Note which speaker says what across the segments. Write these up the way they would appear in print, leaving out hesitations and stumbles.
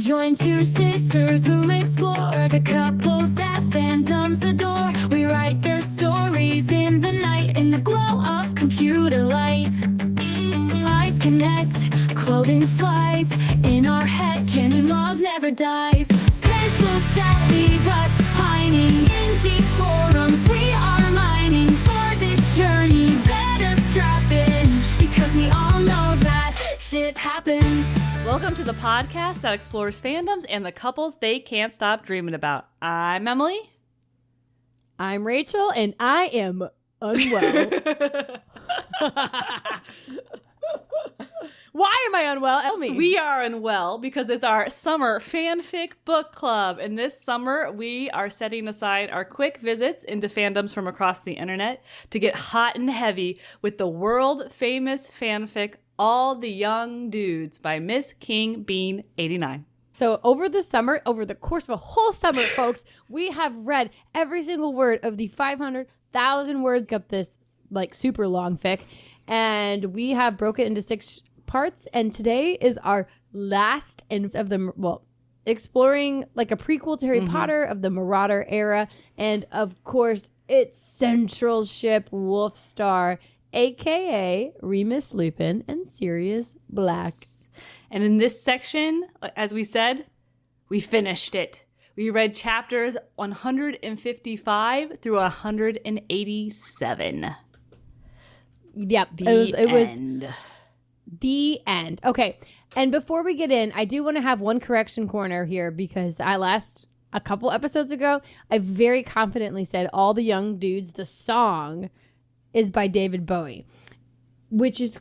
Speaker 1: Join two sisters who'll explore the couples that fandoms adore. We write their stories in the night, in the glow of computer light. Eyes connect, clothing flies, in our head canon love never dies. Stencils that leave us pining, in deep forums we are mining. For this journey better strap in, because we all know that shit happens.
Speaker 2: Welcome to the podcast that explores fandoms and the couples they can't stop dreaming about. I'm Emily.
Speaker 3: I'm Rachel, and I am unwell. Why am I unwell? Tell me.
Speaker 2: We are unwell because it's our summer Fan Fic Book Club. And this summer, we are setting aside our quick visits into fandoms from across the internet to get hot and heavy with the world-famous fanfic All the Young Dudes by Miss King Bean 89.
Speaker 3: So over the course of a whole summer, folks, we have read every single word of the 500,000 words of this like super long fic, and we have broken it into 6 parts. And today is our last of the exploring like a prequel to Harry Potter of the Marauder era, and of course its central ship Wolfstar, aka Remus Lupin and Sirius Black.
Speaker 2: And in this section, as we said, we finished it. We read chapters 155 through 187.
Speaker 3: Yep, it was the end. Okay, and before we get in, I do want to have one correction corner here, because a couple episodes ago, I very confidently said All the Young Dudes, the song, is by David Bowie, which is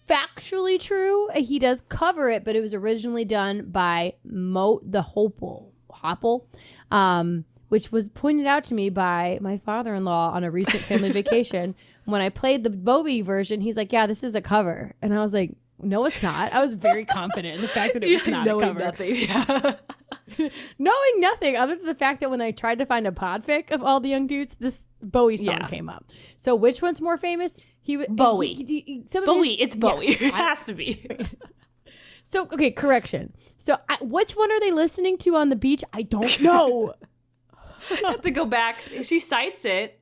Speaker 3: factually true. He does cover it, but it was originally done by the Hopple, which was pointed out to me by my father-in-law on a recent family vacation. When I played the Bowie version, he's like, yeah, this is a cover. And I was like, no, it's not. I was very confident in the fact that it was not a cover.
Speaker 2: Nothing, yeah.
Speaker 3: Knowing nothing other than the fact that when I tried to find a podfic of All the Young Dudes, this Bowie song came up. So which one's more famous?
Speaker 2: Bowie. It's Bowie. Yeah, it has to be.
Speaker 3: So, okay, correction. So which one are they listening to on the beach? I don't know.
Speaker 2: I have to go back. She cites it.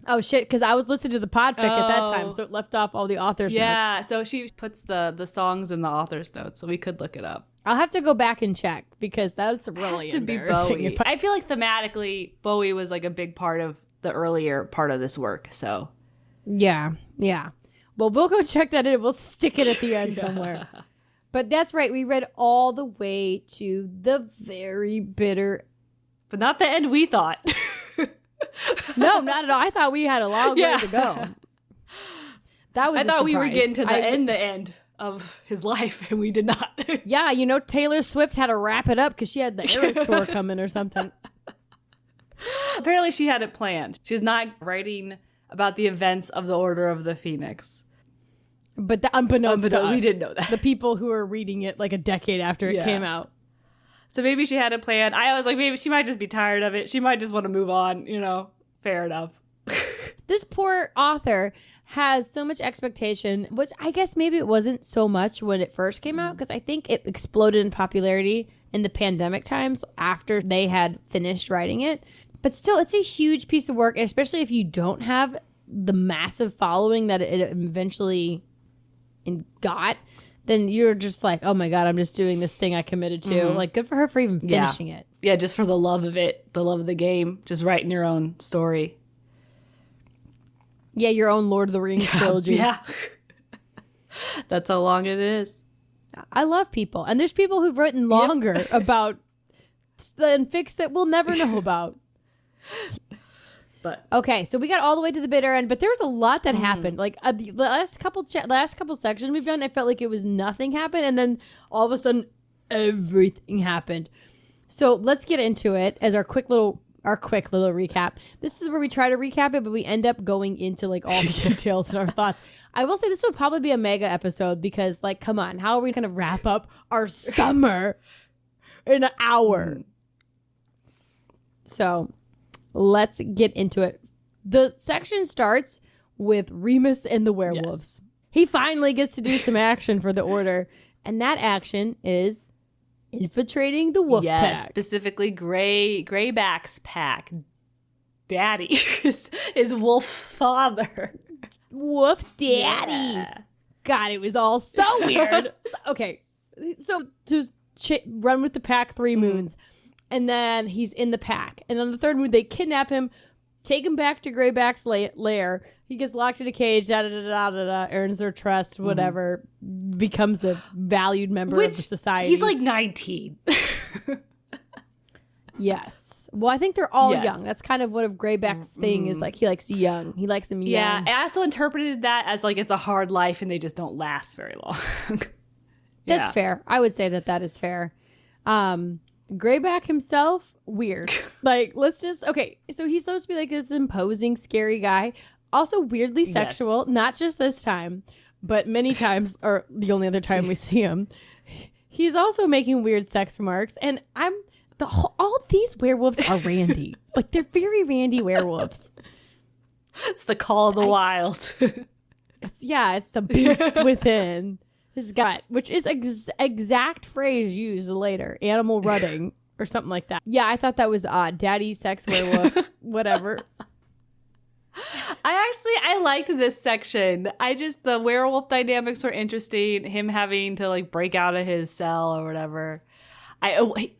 Speaker 3: Oh, shit, because I was listening to the podfic at that time, so it left off all the author's notes.
Speaker 2: Yeah, so she puts the songs in the author's notes, so we could look it up.
Speaker 3: I'll have to go back and check, because that's really embarrassing.
Speaker 2: I feel like thematically, Bowie was like a big part of the earlier part of this work, so.
Speaker 3: Yeah. Well, we'll go check that in. We'll stick it at the end somewhere. But that's right. We read all the way to the very bitter.
Speaker 2: But not the end we thought.
Speaker 3: No, not at all. I thought we had a long way to go.
Speaker 2: I thought we were getting to the end of his life, and we did not.
Speaker 3: Yeah, Taylor Swift had to wrap it up because she had the Eras tour coming or something.
Speaker 2: Apparently she had it planned. She's not writing about the events of the Order of the Phoenix.
Speaker 3: But unbeknownst to us,
Speaker 2: we didn't know that.
Speaker 3: The people who were reading it like a decade after it came out.
Speaker 2: So maybe she had it planned. I was like, maybe she might just be tired of it. She might just want to move on, Fair enough.
Speaker 3: This poor author has so much expectation, which I guess maybe it wasn't so much when it first came out, because I think it exploded in popularity in the pandemic times after they had finished writing it. But still, it's a huge piece of work, especially if you don't have the massive following that it eventually got. Then you're just like, oh my God, I'm just doing this thing I committed to. Like, good for her for even finishing it.
Speaker 2: Yeah, just for the love of it, the love of the game, just writing your own story.
Speaker 3: Yeah, your own Lord of the Rings trilogy.
Speaker 2: Yeah. That's how long it is.
Speaker 3: I love people. And there's people who've written longer about fanfics that we'll never know about.
Speaker 2: But
Speaker 3: okay, so we got all the way to the bitter end, but there was a lot that happened. Like the last couple sections we've done, I felt like it was nothing happened, and then all of a sudden everything happened. So let's get into it as our quick little recap. This is where we try to recap it, but we end up going into like all the details and our thoughts. I will say this will probably be a mega episode because, like, come on, how are we going to wrap up our summer in an hour? So let's get into it. The section starts with Remus and the werewolves. Yes. He finally gets to do some action for the Order, and that action is infiltrating the wolf pack.
Speaker 2: Specifically Greyback's pack. Daddy is Wolf father.
Speaker 3: Wolf daddy.
Speaker 2: Yeah.
Speaker 3: God, it was all so weird. Okay, so just run with the pack 3 moons, and then he's in the pack. And on the 3rd moon, they kidnap him, take him back to Greyback's lair. He gets locked in a cage, earns their trust, whatever, becomes a valued member of the society.
Speaker 2: He's like 19.
Speaker 3: Yes. Well, I think they're all young. That's kind of what of Greyback's thing is, like, he likes young. He likes them young.
Speaker 2: Yeah, I also interpreted that as like it's a hard life and they just don't last very long.
Speaker 3: That's fair. I would say that is fair. Greyback himself, weird. Like, okay, so he's supposed to be like this imposing, scary guy. Also weirdly sexual, not just this time, but many times, or the only other time we see him. He's also making weird sex remarks, and all these werewolves are randy. Like, they're very randy werewolves.
Speaker 2: It's the call of the wild.
Speaker 3: It's the beast within his gut, which is exact phrase used later. Animal rutting or something like that. Yeah, I thought that was odd. Daddy sex werewolf, whatever.
Speaker 2: I liked this section. The werewolf dynamics were interesting. Him having to like break out of his cell or whatever.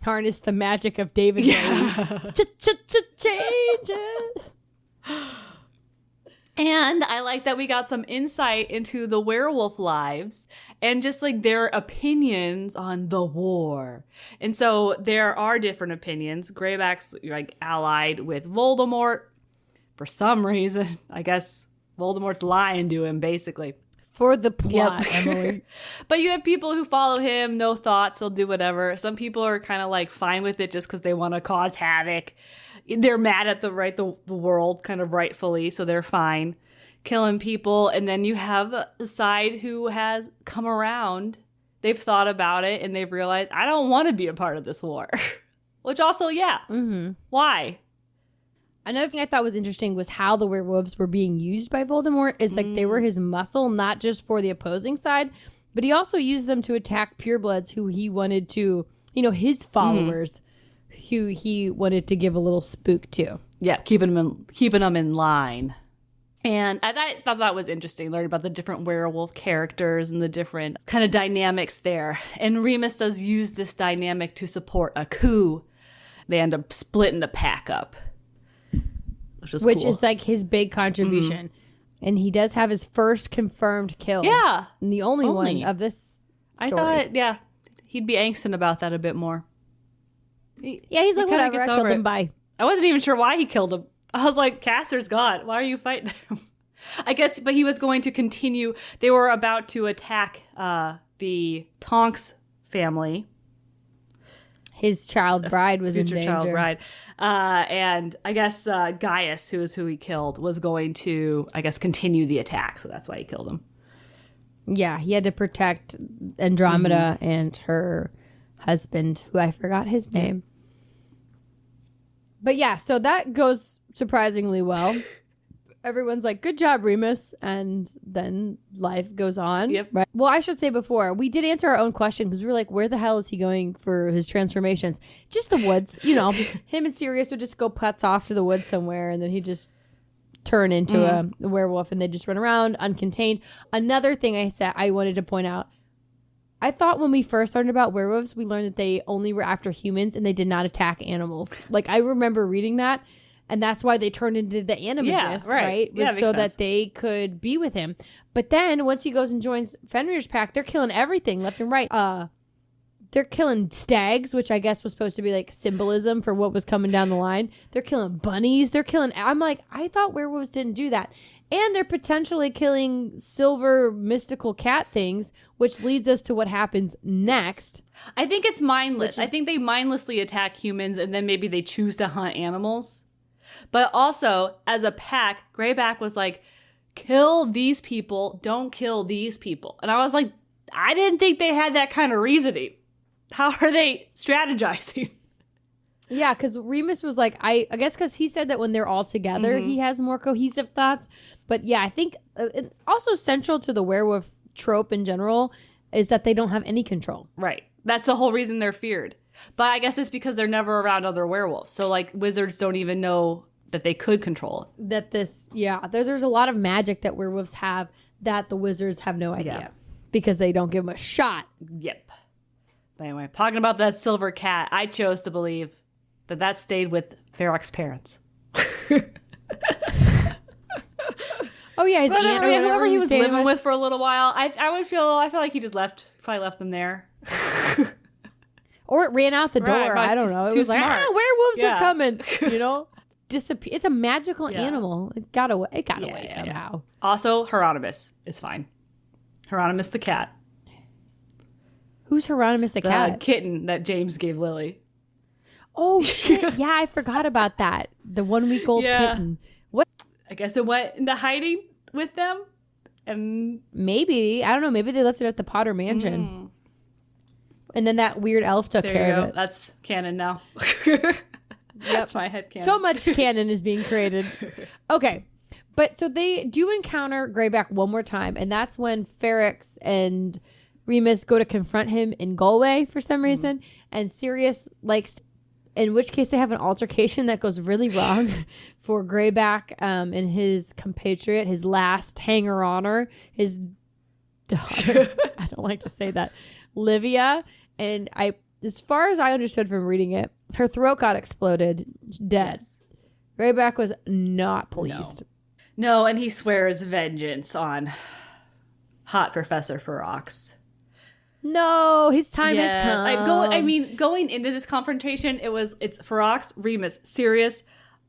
Speaker 3: Harness the magic of David Bowie. Change it.
Speaker 2: And I like that we got some insight into the werewolf lives and just like their opinions on the war. And so there are different opinions. Greyback's like allied with Voldemort for some reason. I guess Voldemort's lying to him basically.
Speaker 3: For the plot, Emily.
Speaker 2: But you have people who follow him, no thoughts, they'll do whatever. Some people are kind of like fine with it just because they want to cause havoc. They're mad at the world kind of rightfully, so they're fine killing people. And then you have a side who has come around. They've thought about it and they've realized, I don't want to be a part of this war. Which also, why?
Speaker 3: Another thing I thought was interesting was how the werewolves were being used by Voldemort. Is like they were his muscle, not just for the opposing side, but he also used them to attack purebloods who he wanted to, his followers, who he wanted to give a little spook to.
Speaker 2: Yeah, keeping them in line. And I thought that was interesting, learning about the different werewolf characters and the different kind of dynamics there. And Remus does use this dynamic to support a coup. They end up splitting the pack up. Which
Speaker 3: is like his big contribution. And he does have his first confirmed kill.
Speaker 2: Yeah.
Speaker 3: And the only one of this story.
Speaker 2: I thought, he'd be angsting about that a bit more.
Speaker 3: He's like, whatever, I killed him, bye.
Speaker 2: I wasn't even sure why he killed him. I was like, Castor's gone. Why are you fighting him? I guess, but he was going to continue. They were about to attack the Tonks family.
Speaker 3: His child bride was in danger.
Speaker 2: Future child bride. And I guess Gaius, who is who he killed, was going to, I guess, continue the attack. So that's why he killed him.
Speaker 3: Yeah, he had to protect Andromeda and her husband, who I forgot his name. But yeah, so that goes surprisingly well. Everyone's like, good job, Remus. And then life goes on.
Speaker 2: Yep.
Speaker 3: Right? Well, I should say before, we did answer our own question because we were like, where the hell is he going for his transformations? Just the woods. Him and Sirius would just go putz off to the woods somewhere and then he'd just turn into a werewolf and they'd just run around uncontained. Another thing I wanted to point out, I thought when we first learned about werewolves, we learned that they only were after humans and they did not attack animals. Like, I remember reading that. And that's why they turned into the animagus, right? Was so that they could be with him. But then once he goes and joins Fenrir's pack, they're killing everything left and right. They're killing stags, which I guess was supposed to be like symbolism for what was coming down the line. They're killing bunnies. I'm like, I thought werewolves didn't do that. And they're potentially killing silver mystical cat things, which leads us to what happens next.
Speaker 2: I think it's mindless. I think they mindlessly attack humans and then maybe they choose to hunt animals. But also, as a pack, Greyback was like, kill these people, don't kill these people. And I was like, I didn't think they had that kind of reasoning. How are they strategizing?
Speaker 3: Yeah, because Remus was like, I guess because he said that when they're all together, he has more cohesive thoughts. But yeah, I think also central to the werewolf trope in general is that they don't have any control.
Speaker 2: Right. That's the whole reason they're feared. But I guess it's because they're never around other werewolves. So like wizards don't even know that they could control it.
Speaker 3: There's a lot of magic that werewolves have that the wizards have no idea.
Speaker 2: Yeah.
Speaker 3: Because they don't give them a shot.
Speaker 2: Yep. But anyway, talking about that silver cat, I chose to believe that stayed with Ferox's parents.
Speaker 3: Oh yeah, his aunt or
Speaker 2: whoever he was living
Speaker 3: with.
Speaker 2: with for a little while. I feel like he just probably left them there.
Speaker 3: Or it ran out the door.
Speaker 2: Right,
Speaker 3: I don't know. It was like, werewolves are coming. You know, disappear. It's a magical animal. It got away somehow.
Speaker 2: Yeah. Also, Hieronymus is fine. Hieronymus the cat.
Speaker 3: Who's Hieronymus the cat?
Speaker 2: The kitten that James gave Lily.
Speaker 3: Oh shit! Yeah, I forgot about that. The 1 week old kitten. What?
Speaker 2: I guess it went into hiding with them, and
Speaker 3: maybe I don't know. Maybe they left it at the Potter Mansion, and then that weird elf took care of it.
Speaker 2: That's canon now.
Speaker 3: That's
Speaker 2: my head canon.
Speaker 3: So much canon is being created. Okay, but so they do encounter Greyback one more time, and that's when Ferox and Remus go to confront him in Galway for some reason, and Sirius likes. In which case they have an altercation that goes really wrong for Greyback and his compatriot, his last hanger-oner, his daughter. I don't like to say that. Livia. And as far as I understood from reading it, her throat got exploded, dead. Yes. Greyback was not pleased.
Speaker 2: No, and he swears vengeance on hot Professor Ferox.
Speaker 3: No, his time has come.
Speaker 2: Going into this confrontation, it's Ferox, Remus, Sirius,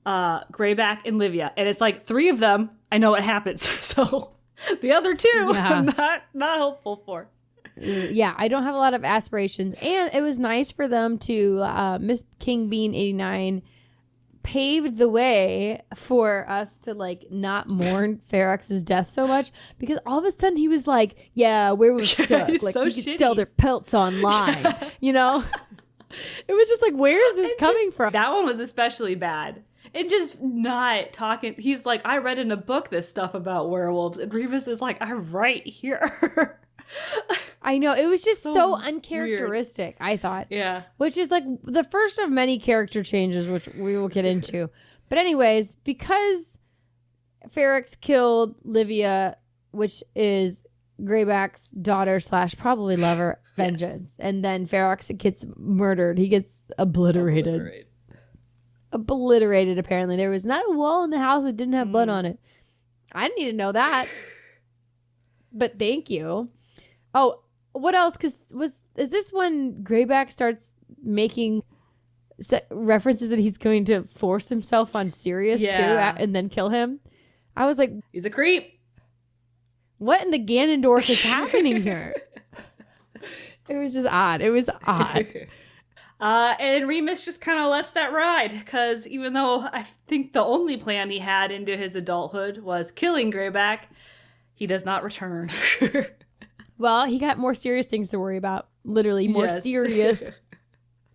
Speaker 2: Greyback, and Livia, and it's like 3 of them. I know what happens, so the other 2, I'm not hopeful for.
Speaker 3: Yeah, I don't have a lot of aspirations, and it was nice for them to Miss King Bean 89 paved the way for us to like not mourn Ferox's death so much, because all of a sudden he was like, yeah, werewolves suck. Like so you could sell their pelts online. You know? It was just like, where is this coming from?
Speaker 2: That one was especially bad. And just not talking. He's like, I read in a book this stuff about werewolves, and Remus is like, I'm right here.
Speaker 3: I know. It was just so uncharacteristic, weird. I thought.
Speaker 2: Yeah.
Speaker 3: Which is like the first of many character changes, which we will get into. But anyways, because Ferox killed Livia, which is Greyback's daughter / probably lover, vengeance. And then Ferox gets murdered. He gets obliterated. Obliterated, apparently. There was not a wall in the house that didn't have blood on it. I didn't need to know that. But thank you. Oh, what else? Is this when Greyback starts making references that he's going to force himself on Sirius too, and then kill him? I was like,
Speaker 2: he's a creep.
Speaker 3: What in the Ganondorf is happening here? It was just odd. It was odd.
Speaker 2: And Remus just kind of lets that ride, because even though I think the only plan he had into his adulthood was killing Greyback, he does not return.
Speaker 3: Well, he got more serious things to worry about. Literally, more serious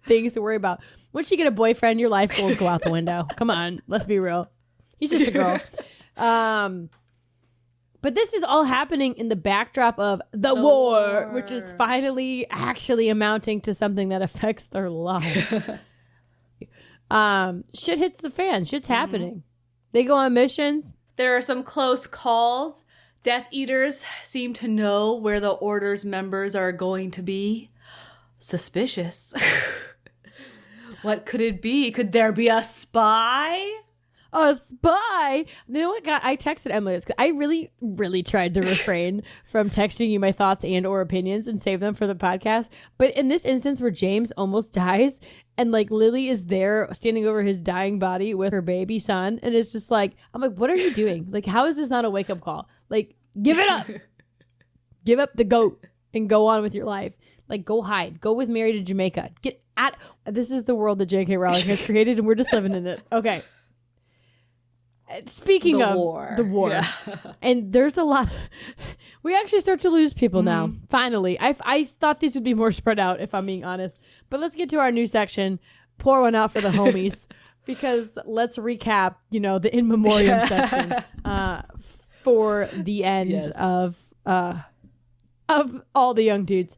Speaker 3: things to worry about. Once you get a boyfriend, your life goals go out the window. Come on, let's be real. He's just a girl. But this is all happening in the backdrop of the war, which is finally actually amounting to something that affects their lives. Shit hits the fan. Shit's happening. They go on missions.
Speaker 2: There are some close calls. Death Eaters seem to know where the Order's members are going to be. Suspicious. What could it be? Could there be a spy?
Speaker 3: A spy? You know what? God, I texted Emily this, 'cause I really, really tried to refrain from texting you my thoughts and or opinions and save them for the podcast. But in this instance where James almost dies and like Lily is there standing over his dying body with her baby son, and it's just like, I'm like, what are you doing? Like, how is this not a wake up call? Like, give it up. Give up the goat and go on with your life. Like, go hide. Go with Mary to Jamaica. Get at. This is the world that J.K. Rowling has created, and we're just living in it. Okay. Speaking of the war, and there's a lot. We actually start to lose people now. Finally, I thought these would be more spread out, if I'm being honest. But let's get to our new section. Pour one out for the homies, because let's recap. You know, the in memoriam section for the end of all the young dudes.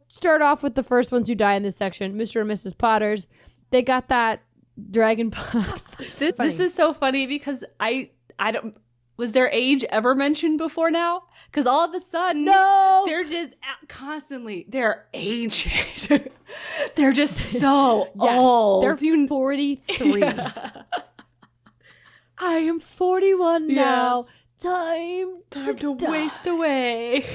Speaker 3: start off with the first ones who die in this section. Mr. and Mrs. Potters. They got that dragon pox.
Speaker 2: This is so funny because I don't. Was their age ever mentioned before now? Because all of a sudden,
Speaker 3: no,
Speaker 2: they're just constantly, they're ancient. They're just so old.
Speaker 3: They're 43. Yeah. I am 41 now. Time to
Speaker 2: waste away.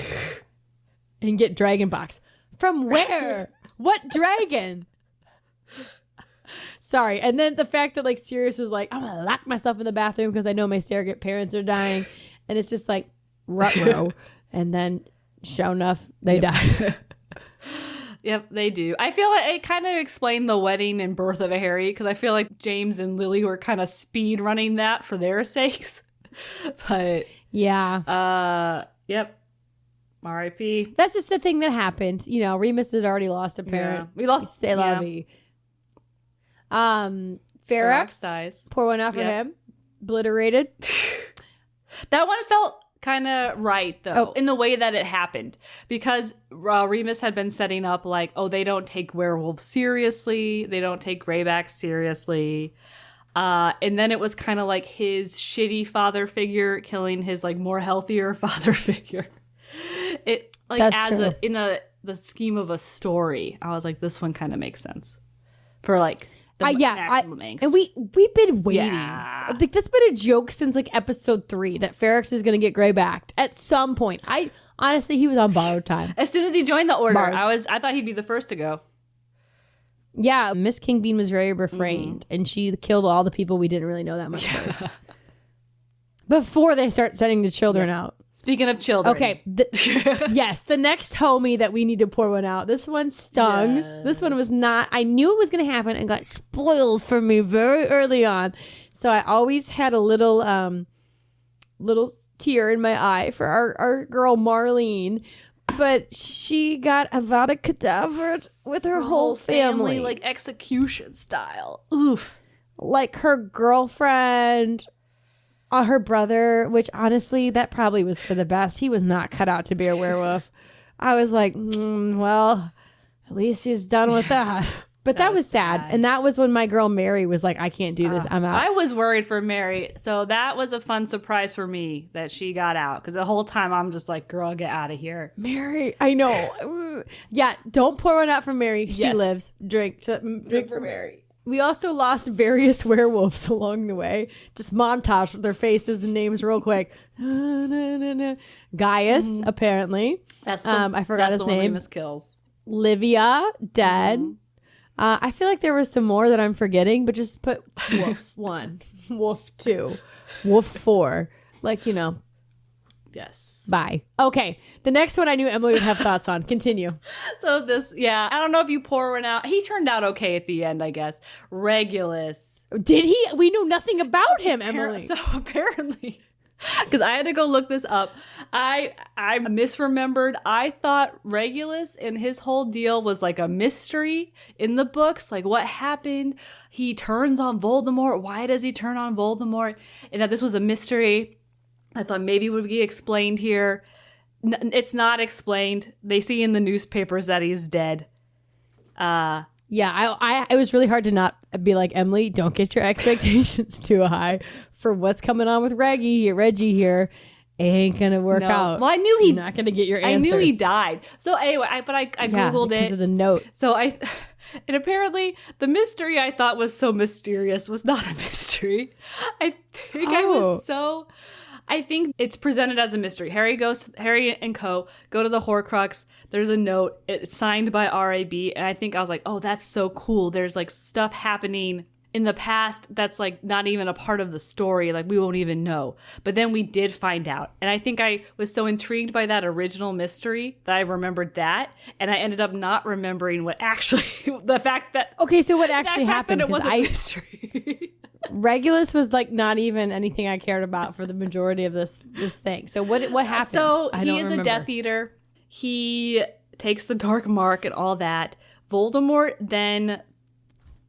Speaker 3: And get dragon box. From where? What dragon? Sorry. And then the fact that like Sirius was like, I'm gonna lock myself in the bathroom because I know my surrogate parents are dying. And it's just like ruh-roh. And then sure enough, they die.
Speaker 2: Yep, they do. I feel like it kind of explained the wedding and birth of Harry because I feel like James and Lily were kind of speed running that for their sakes. But
Speaker 3: yeah.
Speaker 2: Yep. R.I.P.
Speaker 3: That's just the thing that happened. You know, Remus had already lost a parent.
Speaker 2: Yeah. We lost
Speaker 3: C'est la vie. Ferox
Speaker 2: dies.
Speaker 3: Pour one out for him. Obliterated.
Speaker 2: That one felt kind of right, though, in the way that it happened. Because Remus had been setting up like, oh, they don't take werewolves seriously. They don't take Graybacks seriously. And then it was kind of like his shitty father figure killing his like more healthier father figure. It like
Speaker 3: That's
Speaker 2: as
Speaker 3: true.
Speaker 2: the scheme of a story, I was like, this one kind of makes sense for like the maximum angst.
Speaker 3: And we've been waiting.
Speaker 2: Yeah.
Speaker 3: Like that's been a joke since like episode 3 that Ferox is gonna get Graybacked at some point. I honestly, he was on borrowed time.
Speaker 2: As soon as he joined the order, I thought he'd be the first to go.
Speaker 3: Yeah, Miss King Bean was very refrained, and she killed all the people we didn't really know that much first. Before they start sending the children out.
Speaker 2: Speaking of children.
Speaker 3: Okay. Yes, the next homie that we need to pour one out. This one stung. Yes. This one was not. I knew it was going to happen and got spoiled for me very early on. So I always had a little tear in my eye for our girl Marlene. But she got Avada Kedavra with her whole family.
Speaker 2: Like execution style. Oof.
Speaker 3: Like her girlfriend, her brother, which honestly, that probably was for the best. He was not cut out to be a werewolf. I was like, well, at least he's done with that. But that was sad. And that was when my girl Mary was like, I can't do this. I'm out.
Speaker 2: I was worried for Mary. So that was a fun surprise for me that she got out. Because the whole time I'm just like, girl, get out of here.
Speaker 3: Mary, I know. Yeah, don't pour one out for Mary. She lives. Drink for Mary. We also lost various werewolves along the way. Just montage their faces and names real quick. Gaius, apparently.
Speaker 2: That's
Speaker 3: I forgot his name.
Speaker 2: Remus kills.
Speaker 3: Livia, dead. I feel like there was some more that I'm forgetting, but just put Wolf 1, Wolf 2, Wolf 4. Like, you know.
Speaker 2: Yes.
Speaker 3: Bye. Okay. The next one I knew Emily would have thoughts on. Continue.
Speaker 2: So I don't know if you pour one out. He turned out okay at the end, I guess. Regulus.
Speaker 3: Did he? We know nothing about him, Emily.
Speaker 2: So apparently, because I had to go look this up. I misremembered. I thought Regulus and his whole deal was like a mystery in the books. Like what happened? He turns on Voldemort. Why does he turn on Voldemort? And that this was a mystery. I thought maybe it would be explained here. It's not explained. They see in the newspapers that he's dead.
Speaker 3: Yeah, it was really hard to not be like, Emily, don't get your expectations too high for what's coming on with Reggie here. It ain't gonna work out.
Speaker 2: Well, I knew
Speaker 3: you're not gonna get your answers.
Speaker 2: I knew he died. So anyway, I Googled
Speaker 3: because
Speaker 2: it.
Speaker 3: Of the note.
Speaker 2: So and apparently the mystery I thought was so mysterious was not a mystery. I think it's presented as a mystery. Harry and co. go to the Horcrux. There's a note. It's signed by R.A.B. And I was like, oh, that's so cool. There's like stuff happening in the past that's like not even a part of the story. Like we won't even know. But then we did find out. And I think I was so intrigued by that original mystery that I remembered that. And I ended up not remembering what actually, the fact that.
Speaker 3: Okay, so what actually happened?
Speaker 2: It was a mystery.
Speaker 3: Regulus was like not even anything I cared about for the majority of this thing. So what happened?
Speaker 2: So he is a Death Eater. He takes the Dark Mark and all that. Voldemort then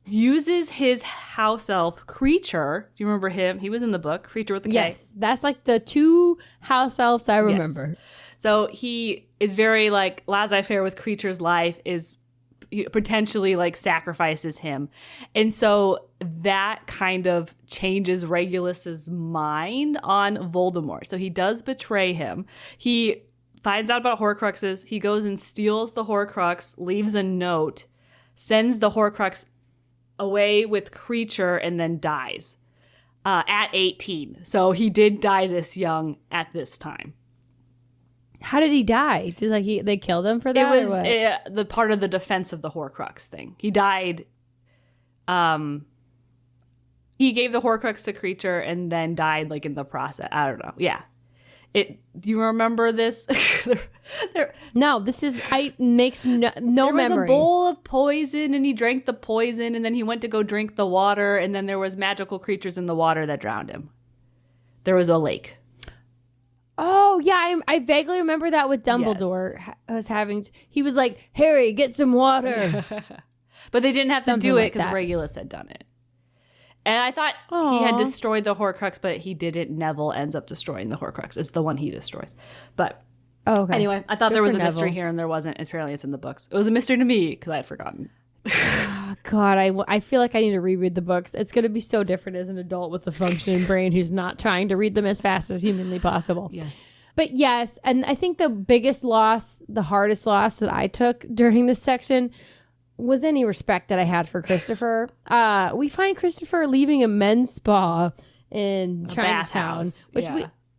Speaker 2: uses his house elf Creature. Do you remember him? He was in the book, Creature with a K.
Speaker 3: Yes, that's like the 2 house elves I remember.
Speaker 2: Yes. So he is very like laissez-faire with Creature's life, is potentially like sacrifices him. And so that kind of changes Regulus's mind on Voldemort. So he does betray him. He finds out about Horcruxes. He goes and steals the Horcrux, leaves a note, sends the Horcrux away with Creature, and then dies at 18. So he did die this young at this time.
Speaker 3: How did he die? They killed him for that?
Speaker 2: It was the part of the defense of the Horcrux thing. He died. He gave the Horcrux to Creature and then died like in the process. I don't know. Yeah. Do you remember this?
Speaker 3: No, this is makes no
Speaker 2: there
Speaker 3: memory.
Speaker 2: There was a bowl of poison and he drank the poison and then he went to go drink the water and then there was magical creatures in the water that drowned him. There was a lake.
Speaker 3: Oh, yeah, I vaguely remember that with Dumbledore. Yes. He was like, Harry, get some water.
Speaker 2: But they didn't have
Speaker 3: Something
Speaker 2: to do it
Speaker 3: like
Speaker 2: because
Speaker 3: that.
Speaker 2: Regulus had done it. And I thought he had destroyed the Horcrux, but he didn't. Neville ends up destroying the Horcrux. It's the one he destroys. But anyway, I thought there was a mystery here and there wasn't. Apparently it's in the books. It was a mystery to me because I had forgotten.
Speaker 3: God, I feel like I need to reread the books. It's going to be so different as an adult with a functioning brain who's not trying to read them as fast as humanly possible.
Speaker 2: Yes.
Speaker 3: But yes, and I think the biggest loss, the hardest loss that I took during this section was any respect that I had for Christopher. We find Christopher leaving a men's spa in Chinatown.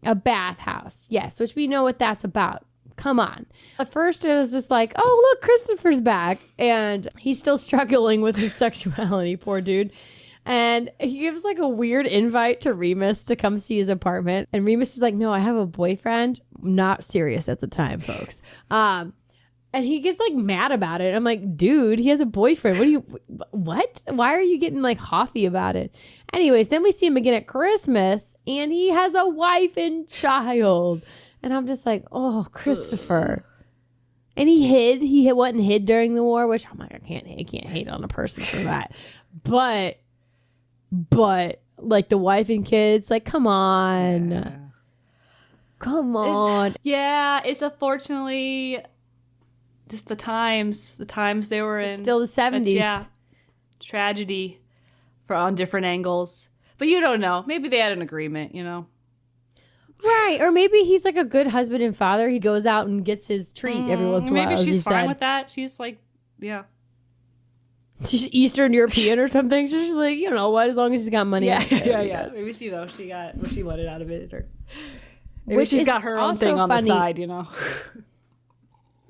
Speaker 3: A bathhouse, yes, which we know what that's about. Come on. At first, it was just like, oh, look, Christopher's back. And he's still struggling with his sexuality, poor dude. And he gives like a weird invite to Remus to come see his apartment. And Remus is like, no, I have a boyfriend. Not serious at the time, folks. And he gets like mad about it. I'm like, dude, he has a boyfriend. What? Why are you getting like huffy about it? Anyways, then we see him again at Christmas and he has a wife and child. And I'm just like, oh, Christopher. And he went and hid during the war, which I'm like, I can't hate on a person for that. But like the wife and kids, like, come on.
Speaker 2: Yeah.
Speaker 3: Come on.
Speaker 2: It's unfortunately just the times they were in.
Speaker 3: It's still the 70s.
Speaker 2: Tragedy on different angles. But you don't know. Maybe they had an agreement, you know?
Speaker 3: Right. Or maybe he's like a good husband and father. He goes out and gets his treat every once in a while.
Speaker 2: Maybe she's fine with that. She's like, yeah.
Speaker 3: She's Eastern European or something. So she's like, you know what? As long as he's got money.
Speaker 2: Yeah. Maybe she got what she wanted out of it. Or maybe she's got her own thing on the side, you know?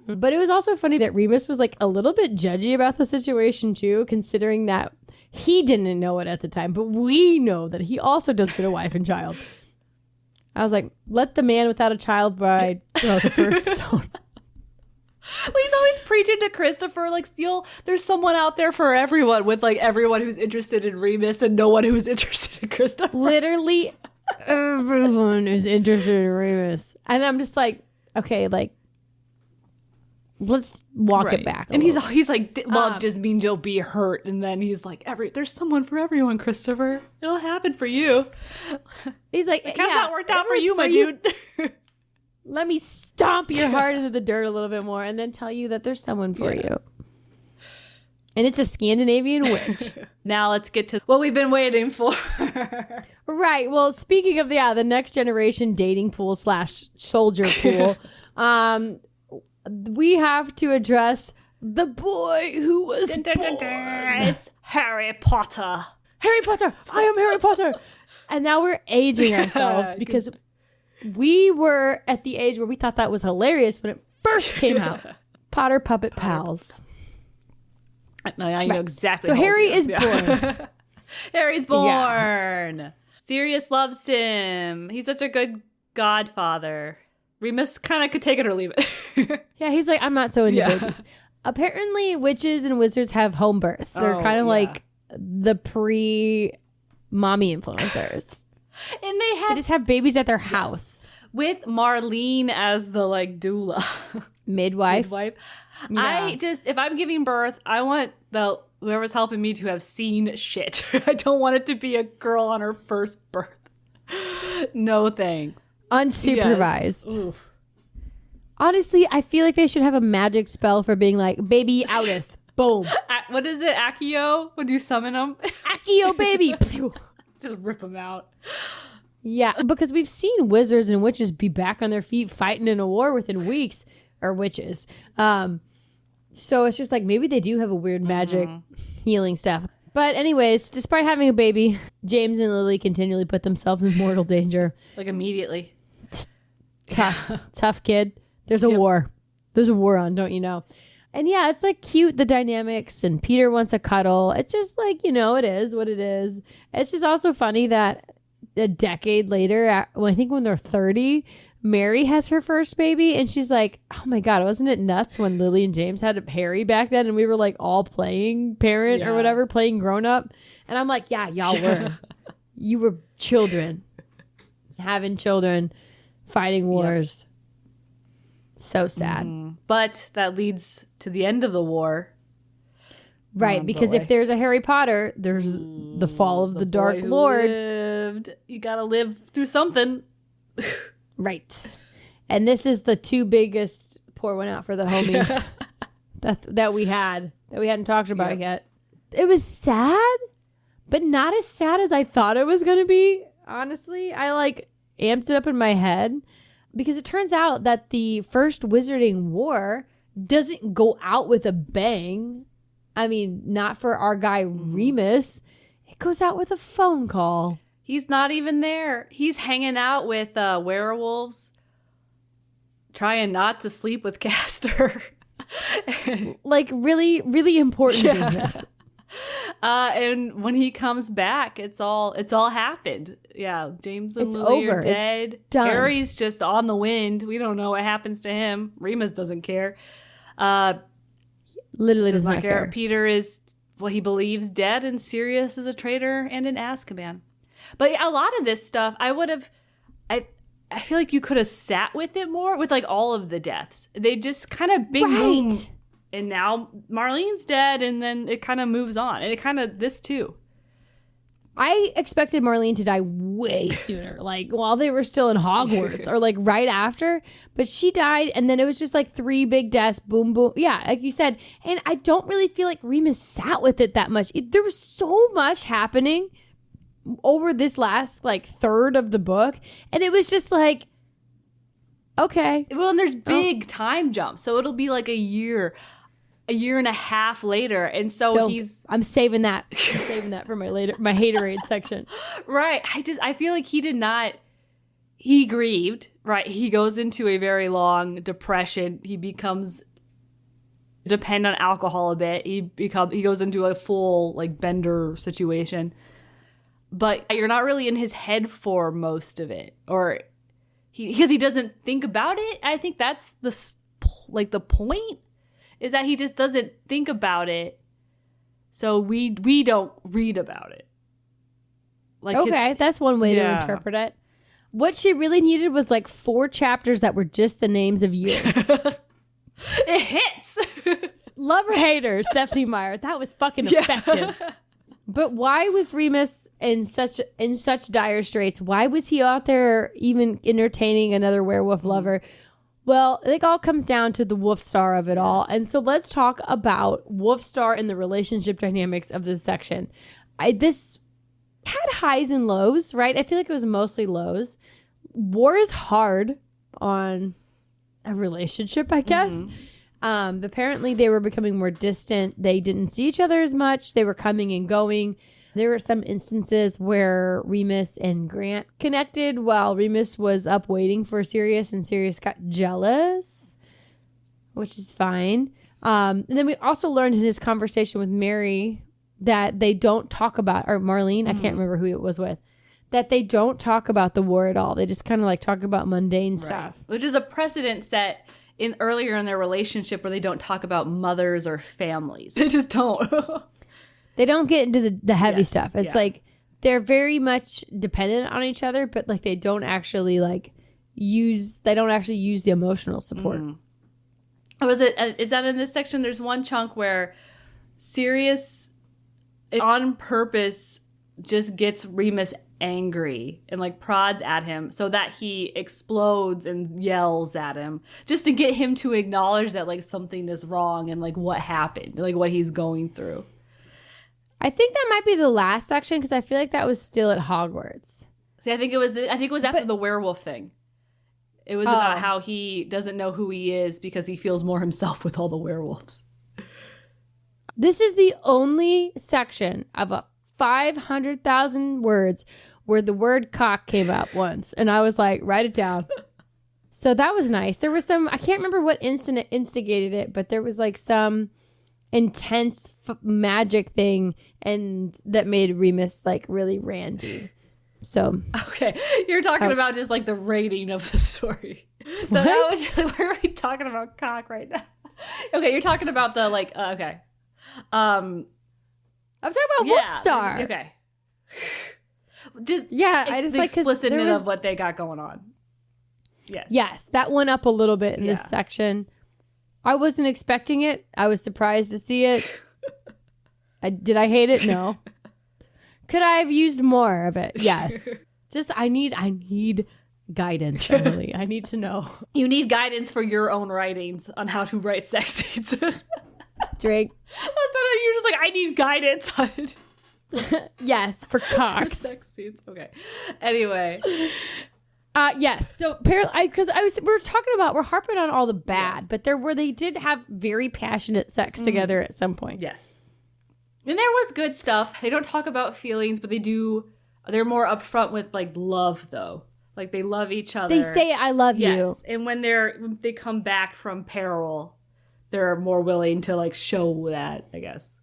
Speaker 3: But it was also funny that Remus was like a little bit judgy about the situation too, considering that he didn't know it at the time. But we know that he also does get a wife and child. I was like, let the man without a child bride throw the first stone.
Speaker 2: Well, he's always preaching to Christopher, like, there's someone out there for everyone, with like everyone who's interested in Remus and no one who's interested in Christopher.
Speaker 3: Literally everyone who's interested in Remus. And I'm just like, okay, like, let's walk it back.
Speaker 2: And he's like, love just means you'll be hurt. And then he's like, there's someone for everyone, Christopher. It'll happen for you.
Speaker 3: He's like,
Speaker 2: how's that worked out for you, my dude?
Speaker 3: Let me stomp your heart into the dirt a little bit more and then tell you that there's someone for you. And it's a Scandinavian witch.
Speaker 2: Now let's get to what we've been waiting for.
Speaker 3: Right. Well, speaking of the next generation dating pool / soldier pool, we have to address the boy who was born.
Speaker 2: It's Harry Potter.
Speaker 3: Harry Potter. I am Harry Potter. And now we're aging ourselves because we were at the age where we thought that was hilarious when it first came out. Potter Puppet Pals.
Speaker 2: No, you know exactly.
Speaker 3: So Harry is born.
Speaker 2: Harry's born. Yeah. Sirius loves him. He's such a good godfather. Remus kind of could take it or leave it.
Speaker 3: Yeah, he's like, I'm not so into babies. Apparently, witches and wizards have home births. They're kind of like the pre-mommy influencers.
Speaker 2: And they
Speaker 3: just have babies at their house.
Speaker 2: With Marlene as the like doula.
Speaker 3: Midwife.
Speaker 2: Yeah. If I'm giving birth, I want whoever's helping me to have seen shit. I don't want it to be a girl on her first birth. No thanks.
Speaker 3: Unsupervised.
Speaker 2: Yes. Oof.
Speaker 3: Honestly, I feel like they should have a magic spell for being like, baby Outis. Boom.
Speaker 2: What is it? Accio? Would you summon them?
Speaker 3: Accio, baby.
Speaker 2: Just rip them out.
Speaker 3: Yeah, because we've seen wizards and witches be back on their feet fighting in a war within weeks. Or witches. So it's just like maybe they do have a weird magic healing stuff. But anyways, despite having a baby, James and Lily continually put themselves in mortal danger.
Speaker 2: Like immediately.
Speaker 3: Tough kid. There's a war. There's a war on, don't you know? And yeah, it's like cute, the dynamics, and Peter wants a cuddle. It's just like, it is what it is. It's just also funny that a decade later, I think when they're 30, Mary has her first baby, and she's like, oh my God, wasn't it nuts when Lily and James had a Harry back then, and we were like all playing parent or whatever, playing grown up? And I'm like, yeah, y'all were. You were children. Having children, fighting wars. Yep. So sad.
Speaker 2: But that leads to the end of the war.
Speaker 3: Right, because if there's a Harry Potter, there's the fall of the Dark Lord.
Speaker 2: You gotta live through something.
Speaker 3: Right. And this is the two biggest, pour one out for the homies that we hadn't talked about yet. It was sad, but not as sad as I thought it was going to be. Honestly, I amped it up in my head because it turns out that the first Wizarding War doesn't go out with a bang. I mean, not for our guy Remus. It goes out with a phone call.
Speaker 2: He's not even there. He's hanging out with werewolves, trying not to sleep with Castor.
Speaker 3: Really, really important business.
Speaker 2: And when he comes back, it's all happened. Yeah, James and Lily are dead.
Speaker 3: It's done.
Speaker 2: Harry's just on the wind. We don't know what happens to him. Remus doesn't care.
Speaker 3: Literally does not care.
Speaker 2: Peter is, he believes dead, and Sirius is a traitor and in Azkaban. But a lot of this stuff, I feel like you could have sat with it more, with all of the deaths. They just kind of boom. And now Marlene's dead, and then it kind of moves on. And it kind of, this too.
Speaker 3: I expected Marlene to die way sooner, while they were still in Hogwarts or right after. But she died, and then it was just three big deaths, boom, boom. Yeah, like you said. And I don't really feel like Remus sat with it that much. There was so much happening over this last third of the book, and it was just okay.
Speaker 2: Well, and there's big time jumps, so it'll be a year and a half later, and so
Speaker 3: I'm saving that. I'm saving that for my haterade section.
Speaker 2: Right. I feel like he did not. He grieved. Right. He goes into a very long depression. He becomes dependent on alcohol a bit. He goes into a full bender situation. But you're not really in his head for most of it, because he doesn't think about it. I think that's the point is that he just doesn't think about it, so we don't read about it.
Speaker 3: That's one way to interpret it. What she really needed was 4 chapters that were just the names of years.
Speaker 2: It hits.
Speaker 3: Love or hater, Stephanie Meyer. That was fucking effective. But why was Remus in such dire straits? Why was he out there even entertaining another werewolf lover? Well, it all comes down to the Wolfstar of it all. And so let's talk about Wolfstar and the relationship dynamics of this section. This had highs and lows, right? I feel like it was mostly lows. War is hard on a relationship, I guess. Mm-hmm. Apparently they were becoming more distant. They didn't see each other as much. They were coming and going. There were some instances where Remus and Grant connected while Remus was up waiting for Sirius, and Sirius got jealous, which is fine. And then we also learned in his conversation with Mary that they don't talk about, or Marlene, I can't remember who it was with, that they don't talk about the war at all. They just kind of talk about mundane stuff.
Speaker 2: Which is a precedent set earlier in their relationship where they don't talk about mothers or families. They just don't.
Speaker 3: They don't get into the heavy stuff. It's they're very much dependent on each other, but they don't actually use the emotional support.
Speaker 2: Is that in this section? There's one chunk where Sirius on purpose just gets Remus angry and like prods at him so that he explodes and yells at him just to get him to acknowledge that like something is wrong and like what happened, like what he's going through.
Speaker 3: I think that might be the last section because I feel like that was still at Hogwarts.
Speaker 2: See, I think it was after the werewolf thing. It was about how he doesn't know who he is because he feels more himself with all the werewolves.
Speaker 3: This is the only section of a 500,000 words where the word cock came up once. And I was like, write it down. So that was nice. There was some, I can't remember what instigated it, but there was like some intense magic thing and that made Remus like really randy. So
Speaker 2: okay, you're talking about just like the rating of the story. Where are we talking about cock right now? Okay, you're talking about the like okay. I'm
Speaker 3: talking about Wolfstar.
Speaker 2: Okay.
Speaker 3: I just
Speaker 2: the
Speaker 3: like
Speaker 2: explicitness of what they got going on.
Speaker 3: Yes, that went up a little bit in this section. I wasn't expecting it. I was surprised to see it. Did I hate it? No. Could I have used more of it? Yes. Just I need guidance, Emily. I need to know.
Speaker 2: You need guidance for your own writings on how to write sex scenes.
Speaker 3: Drake.
Speaker 2: You're just like, I need guidance on it.
Speaker 3: Yes, for cocks.
Speaker 2: Sex scenes. Okay. Anyway.
Speaker 3: Yes. So apparently, we're harping on all the bad, but they did have very passionate sex together at some point.
Speaker 2: Yes. And there was good stuff. They don't talk about feelings, but they're more upfront with like love though. Like they love each other.
Speaker 3: They say, I love you.
Speaker 2: And when they come back from peril, they're more willing to like show that, I guess.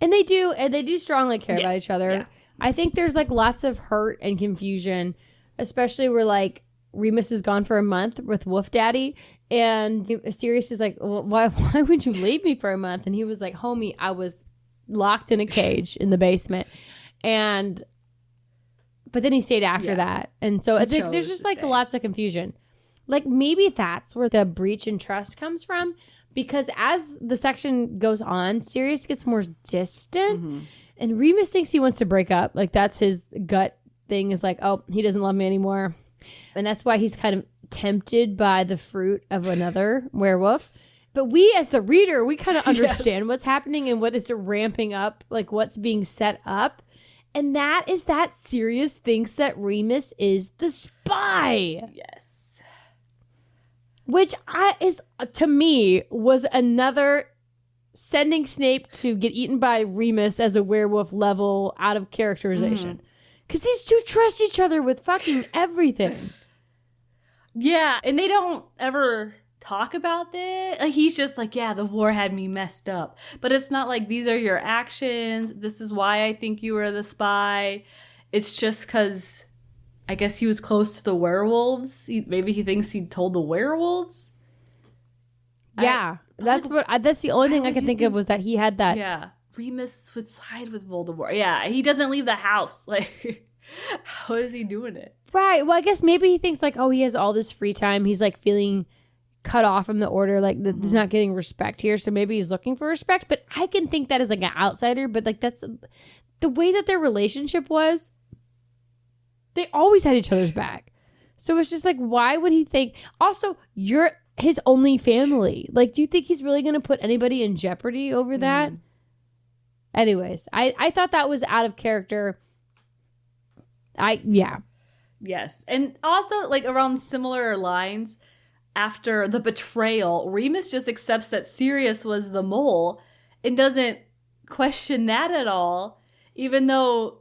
Speaker 3: And they do strongly care about each other.
Speaker 2: Yeah.
Speaker 3: I think there's like lots of hurt and confusion, especially where like Remus is gone for a month with Wolf Daddy, and Sirius is like, well, why would you leave me for a month? And he was like, homie, I was locked in a cage in the basement, but then he stayed after that, and so there's just like lots of confusion. Like maybe that's where the breach in trust comes from, because as the section goes on, Sirius gets more distant, and Remus thinks he wants to break up. Like that's his gut thing, is like, oh, he doesn't love me anymore, and that's why he's kind of tempted by the fruit of another werewolf. But we, as the reader, we kind of understand what's happening and what it's ramping up, like what's being set up. And that is that Sirius thinks that Remus is the spy.
Speaker 2: Yes.
Speaker 3: Which to me, was another sending Snape to get eaten by Remus as a werewolf level out of characterization. Because these two trust each other with fucking everything.
Speaker 2: Yeah, and they don't ever talk about this. Like he's just like, yeah, the war had me messed up, but it's not like these are your actions, this is why I think you were the spy. It's just because I guess he was close to the werewolves. Maybe he thinks he told the werewolves.
Speaker 3: That's the only thing I could think of was that he had that.
Speaker 2: Remus would side with Voldemort. He doesn't leave the house. Like how is he doing it?
Speaker 3: Right. Well, I guess maybe he thinks like, oh, he has all this free time, he's like feeling cut off from the order, like he's not getting respect here, so maybe he's looking for respect. But I can think that as like an outsider, but like that's the way that their relationship was. They always had each other's back, so it's just like, why would he think also you're his only family? Like, do you think he's really going to put anybody in jeopardy over that? Anyways, I thought that was out of character.
Speaker 2: Yes. And also like around similar lines, after the betrayal, Remus just accepts that Sirius was the mole and doesn't question that at all, even though,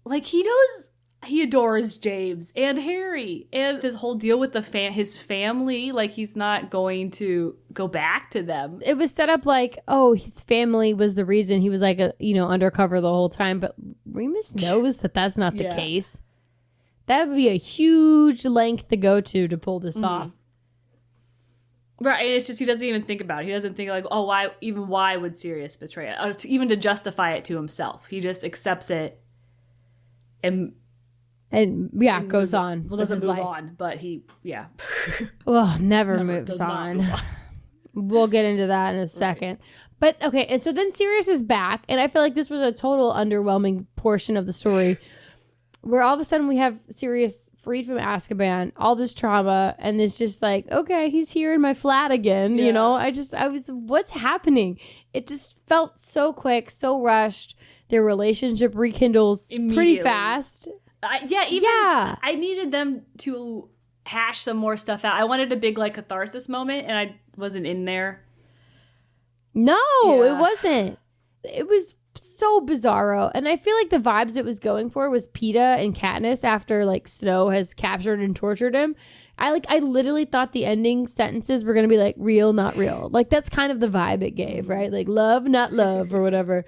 Speaker 2: like, he knows he adores James and Harry and this whole deal with his family. Like, he's not going to go back to them.
Speaker 3: It was set up like, oh, his family was the reason he was like, undercover the whole time. But Remus knows that that's not the case. That would be a huge length to go to pull this off.
Speaker 2: Right, and it's just he doesn't even think about it. He doesn't think like, oh, why would Sirius betray it? Even to justify it to himself. He just accepts it and
Speaker 3: goes on.
Speaker 2: Well, doesn't move on, but
Speaker 3: well, never moves on. We'll get into that in a second. Right. But okay, and so then Sirius is back, and I feel like this was a total underwhelming portion of the story where all of a sudden we have Sirius freed from Azkaban, all this trauma, and it's just like, okay, he's here in my flat again.
Speaker 2: Yeah.
Speaker 3: You know, I was, what's happening? It just felt so quick, so rushed. Their relationship rekindles pretty fast.
Speaker 2: I needed them to hash some more stuff out. I wanted a big like catharsis moment, and I wasn't in there.
Speaker 3: No, it wasn't. It was so bizarro, and I feel like the vibes it was going for was Peeta and Katniss after like Snow has captured and tortured him. I literally thought the ending sentences were gonna be like real, not real. Like that's kind of the vibe it gave, right? Like love, not love, or whatever.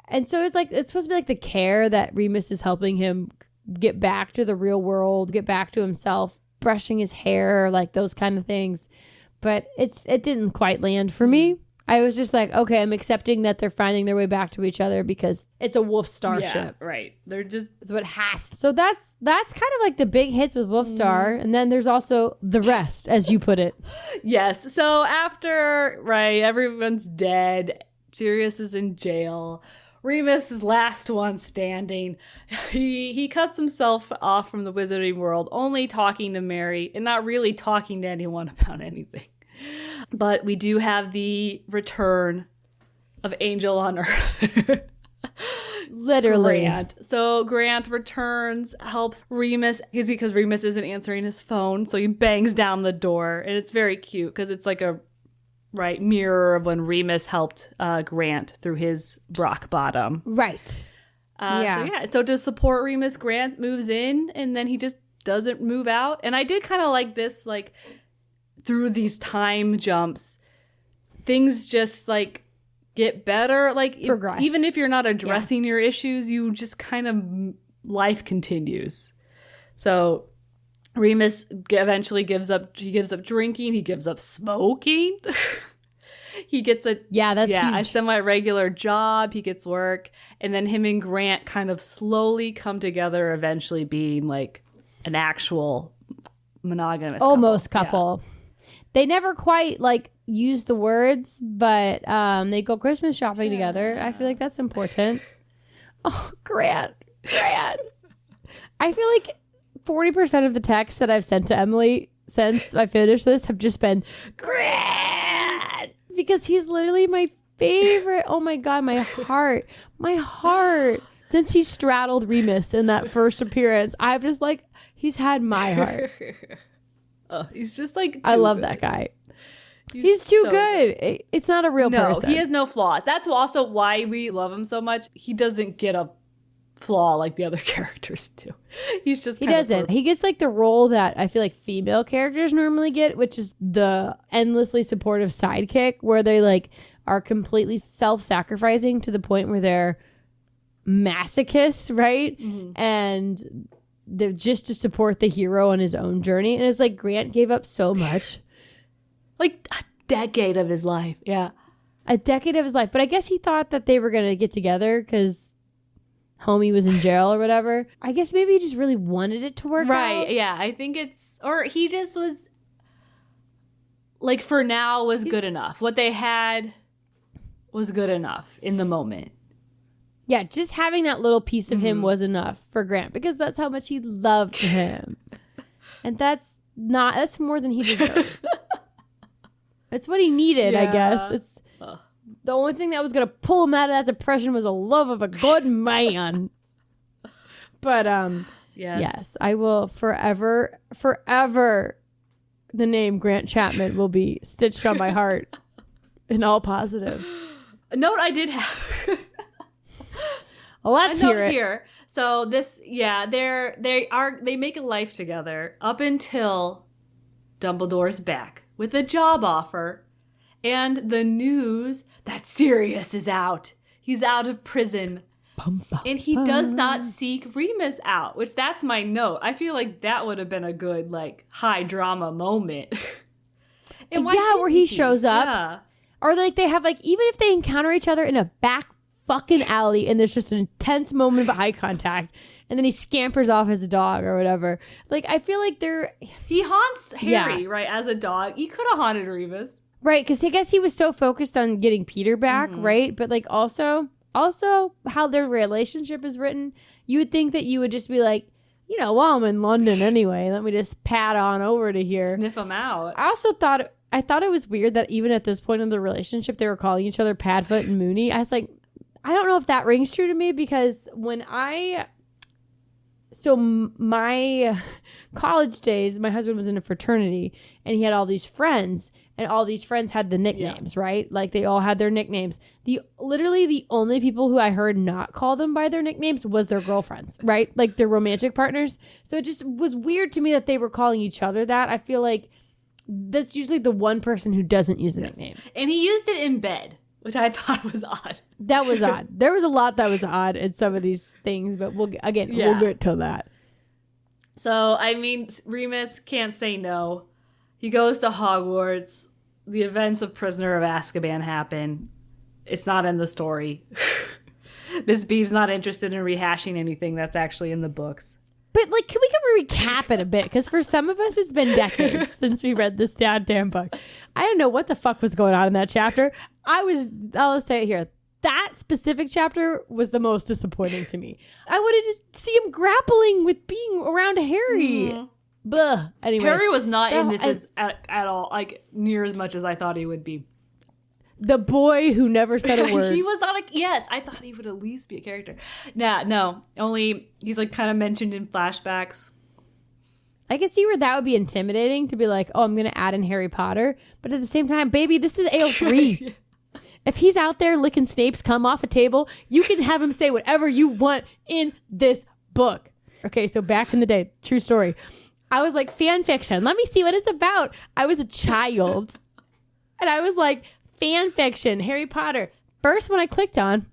Speaker 3: And so it's like it's supposed to be like the care that Remus is helping him get back to the real world, get back to himself, brushing his hair, like those kind of things. But it didn't quite land for me. I was just like, okay, I'm accepting that they're finding their way back to each other because it's a Wolfstar ship.
Speaker 2: Right. They're just...
Speaker 3: It's what it has to. So that's kind of like the big hits with Wolfstar. And then there's also the rest, as you put it.
Speaker 2: Yes. So after, right, everyone's dead. Sirius is in jail. Remus is last one standing. He cuts himself off from the wizarding world, only talking to Mary and not really talking to anyone about anything. But we do have the return of Angel on Earth.
Speaker 3: Literally.
Speaker 2: Grant. So Grant returns, helps Remus, because Remus isn't answering his phone, so he bangs down the door. And it's very cute because it's like a mirror of when Remus helped Grant through his rock bottom.
Speaker 3: Right.
Speaker 2: So to support Remus, Grant moves in, and then he just doesn't move out. And I did kind of like this, like, through these time jumps, things just like get better. Like even if you're not addressing your issues, you just kind of life continues. So Remus eventually gives up drinking. He gives up smoking. He gets huge. A semi-regular job. He gets work. And then him and Grant kind of slowly come together, eventually being like an actual monogamous
Speaker 3: couple. Yeah. They never quite like use the words, but they go Christmas shopping together. I feel like that's important. Oh, Grant. I feel like 40% of the texts that I've sent to Emily since I finished this have just been Grant, because he's literally my favorite. Oh my God, my heart. Since he straddled Remus in that first appearance, I've just like, he's had my heart.
Speaker 2: Oh, he's just like
Speaker 3: I love that guy. He's too good. It's not a real person.
Speaker 2: No, he has no flaws. That's also why we love him so much. He doesn't get a flaw like the other characters do. He doesn't. He
Speaker 3: gets like the role that I feel like female characters normally get, which is the endlessly supportive sidekick, where they like are completely self-sacrificing to the point where they're masochists, right? Mm-hmm. And they're just to support the hero on his own journey. And it's like Grant gave up so much.
Speaker 2: Like a decade of his life. Yeah.
Speaker 3: A decade of his life. But I guess he thought that they were going to get together because homie was in jail or whatever. I guess maybe he just really wanted it to work out.
Speaker 2: Right. Yeah. I think or he just was like, for now was good enough. What they had was good enough in the moment.
Speaker 3: Yeah, just having that little piece of him was enough for Grant, because that's how much he loved him. And that's more than he deserved. That's what he needed, I guess. It's the only thing that was going to pull him out of that depression was a love of a good man. But yes, I will forever, the name Grant Chapman will be stitched on my heart in all positive.
Speaker 2: A note I did have.
Speaker 3: Let's hear it.
Speaker 2: Here. So this, they make a life together up until Dumbledore's back with a job offer and the news that Sirius is out. He's out of prison. And he does not seek Remus out, which that's my note. I feel like that would have been a good, like, high drama moment.
Speaker 3: Where he shows up.
Speaker 2: Yeah.
Speaker 3: Or like they have like, even if they encounter each other in a back fucking alley and there's just an intense moment of eye contact and then he scampers off as a dog or whatever. Like, I feel like
Speaker 2: he haunts Harry, right, as a dog. He could have haunted Remus.
Speaker 3: Right, because I guess he was so focused on getting Peter back, right? But like also how their relationship is written, you would think that you would just be like, you know, while I'm in London anyway, let me just pad on over to here.
Speaker 2: Sniff them out.
Speaker 3: I also thought it was weird that even at this point in the relationship, they were calling each other Padfoot and Mooney. I was like, I don't know if that rings true to me, because my college days, my husband was in a fraternity and he had all these friends, and all these friends had the nicknames, right? Like they all had their nicknames. Literally the only people who I heard not call them by their nicknames was their girlfriends, right? Like their romantic partners. So it just was weird to me that they were calling each other that. I feel like that's usually the one person who doesn't use the nickname. And
Speaker 2: he used it in bed, which I thought was odd.
Speaker 3: That was odd. There was a lot that was odd in some of these things, but we'll get to that.
Speaker 2: So, I mean, Remus can't say no. He goes to Hogwarts. The events of Prisoner of Azkaban happen. It's not in the story. Miss B's not interested in rehashing anything that's actually in the books.
Speaker 3: But, like, can we recap it a bit? Because for some of us, it's been decades since we read this goddamn book. I didn't know what the fuck was going on in that chapter. I'll say it here. That specific chapter was the most disappointing to me. I wanted to see him grappling with being around Harry. Mm-hmm. Buh. Anyways,
Speaker 2: Harry was not in this at all, like, near as much as I thought he would be.
Speaker 3: The boy who never said a word.
Speaker 2: He was not yes, I thought he would at least be a character. No, only he's like kind of mentioned in flashbacks.
Speaker 3: I can see where that would be intimidating to be like, oh, I'm going to add in Harry Potter. But at the same time, baby, this is AO3. If he's out there licking Snape's cum off a table, you can have him say whatever you want in this book. Okay, so back in the day, true story. I was like, fan fiction. Let me see what it's about. I was a child. And I was like, fan fiction, Harry Potter. First one I clicked on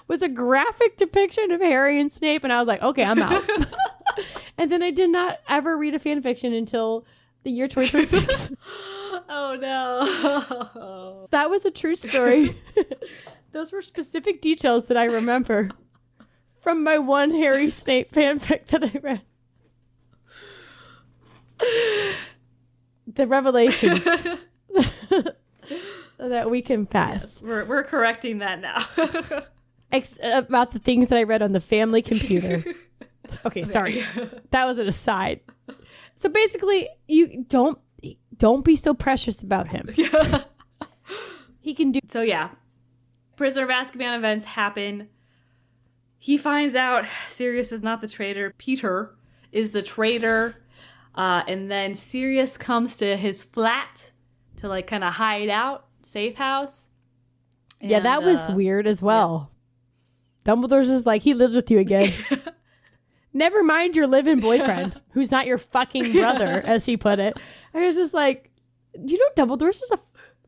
Speaker 3: was a graphic depiction of Harry and Snape. And I was like, okay, I'm out. And then I did not ever read a fan fiction until the year 2026.
Speaker 2: Oh, no.
Speaker 3: That was a true story. Those were specific details that I remember from my one Harry Snape fanfic that I read. The revelations that we confess.
Speaker 2: Yes, we're correcting that now.
Speaker 3: About the things that I read on the family computer. Okay, sorry. That was an aside. So basically, you don't be so precious about him.
Speaker 2: Yeah.
Speaker 3: He can do.
Speaker 2: So yeah, Prisoner of Azkaban events happen. He finds out Sirius is not the traitor. Peter is the traitor. And then Sirius comes to his flat to like kind of hide out, safe house. And,
Speaker 3: yeah, that was weird as well. Yeah. Dumbledore's just like, he lives with you again. Never mind your live-in boyfriend, who's not your fucking brother, as he put it. I was just like, do you know Dumbledore's just a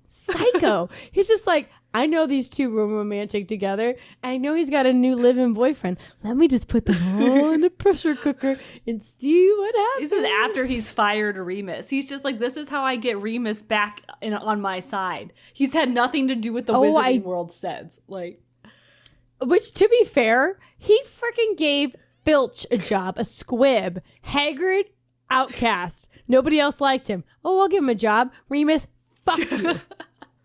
Speaker 3: psycho? He's just like, I know these two were romantic together. I know he's got a new live-in boyfriend. Let me just put them all in the pressure cooker and see what happens.
Speaker 2: This is after he's fired Remus. He's just like, this is how I get Remus back on my side. He's had nothing to do with the wizarding world since. Like,
Speaker 3: which, to be fair, he freaking gave Filch a job, a squib. Hagrid, outcast. Nobody else liked him. Oh, I'll give him a job. Remus, fuck you.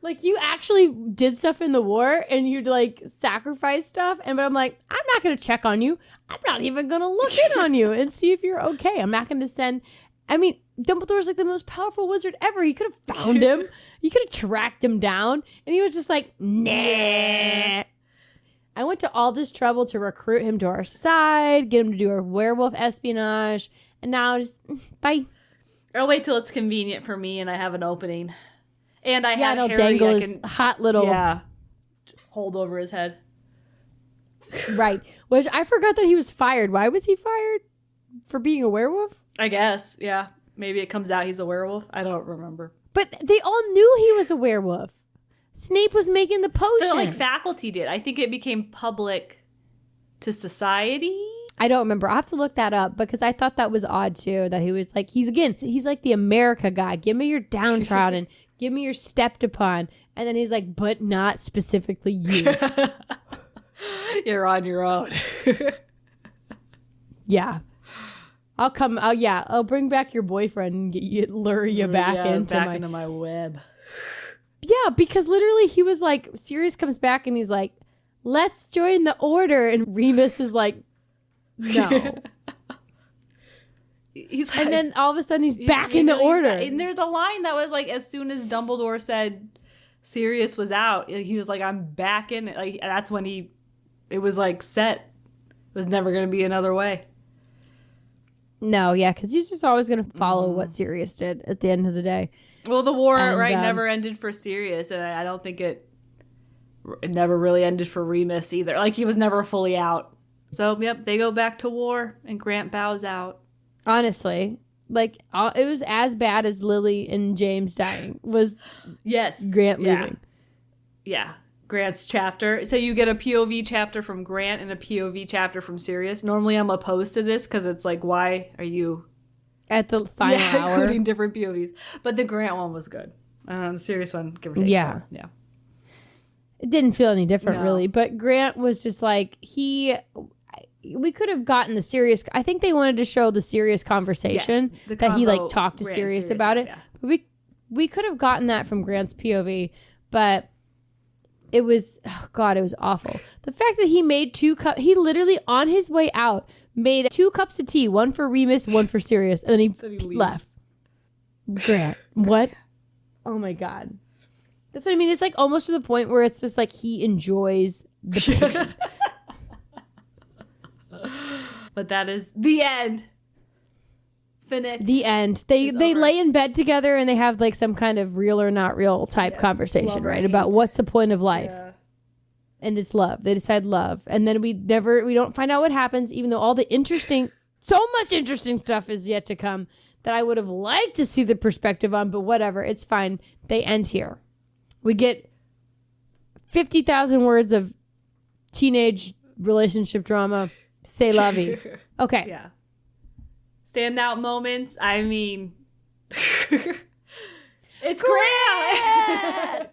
Speaker 3: Like, you actually did stuff in the war and you like sacrificed stuff. But I'm like, I'm not going to check on you. I'm not even going to look in on you and see if you're okay. I'm not going to send. I mean, Dumbledore's like the most powerful wizard ever. You could have found him. You could have tracked him down. And he was just like, nah. I went to all this trouble to recruit him to our side, get him to do our werewolf espionage, and now just bye.
Speaker 2: I'll wait till it's convenient for me and I have an opening. And I have Harry
Speaker 3: dangle his hot little
Speaker 2: hold over his head.
Speaker 3: Right. Which I forgot that he was fired. Why was he fired? For being a werewolf?
Speaker 2: I guess, yeah. Maybe it comes out he's a werewolf. I don't remember.
Speaker 3: But they all knew he was a werewolf. Snape was making the potion.
Speaker 2: But, like, faculty did. I think it became public to society.
Speaker 3: I don't remember. I'll have to look that up because I thought that was odd too. That he was like, he's like the America guy. Give me your downtrodden. Give me your stepped upon. And then he's like, but not specifically you.
Speaker 2: You're on your own.
Speaker 3: Yeah. I'll bring back your boyfriend and lure you back into
Speaker 2: my web.
Speaker 3: Yeah, because literally he was like, Sirius comes back and he's like, let's join the order. And Remus is like, No.
Speaker 2: He's like,
Speaker 3: And then all of a sudden he's back in the order.
Speaker 2: And there's a line that was like, as soon as Dumbledore said Sirius was out, he was like, I'm back in it. Like, that's when it was like set. It was never going to be another way.
Speaker 3: No, yeah, because he's just always going to follow what Sirius did at the end of the day.
Speaker 2: Well, the war, never ended for Sirius, and I don't think it never really ended for Remus either. Like, he was never fully out. So, yep, they go back to war, and Grant bows out.
Speaker 3: Honestly, like, it was as bad as Lily and James dying was Grant leaving.
Speaker 2: Yeah, Grant's chapter. So you get a POV chapter from Grant and a POV chapter from Sirius. Normally I'm opposed to this because it's like, why are you...
Speaker 3: At the final hour.
Speaker 2: Including different POVs. But the Grant one was good. The Sirius one, give or take.
Speaker 3: Yeah.
Speaker 2: Yeah.
Speaker 3: It didn't feel any different, really. But Grant was just like, we could have gotten the Sirius... I think they wanted to show the Sirius conversation that he, like, talked to Sirius about it. Yeah. But we could have gotten that from Grant's POV, but... It was, oh God, it was awful. The fact that he made 2 cups, he literally on his way out made 2 cups of tea, one for Remus, one for Sirius, and then he left. Grant, what? Oh my God. That's what I mean. It's like almost to the point where it's just like he enjoys the pain.
Speaker 2: But that is the end.
Speaker 3: The end. They lay in bed together and they have like some kind of real or not real type conversation, right? About what's the point of life. Yeah. And it's love. They decide love. And then we don't find out what happens, even though all the so much interesting stuff is yet to come that I would have liked to see the perspective on, but whatever. It's fine. They end here. We get 50,000 words of teenage relationship drama. C'est la vie. Okay.
Speaker 2: Yeah. Standout moments. I mean, it's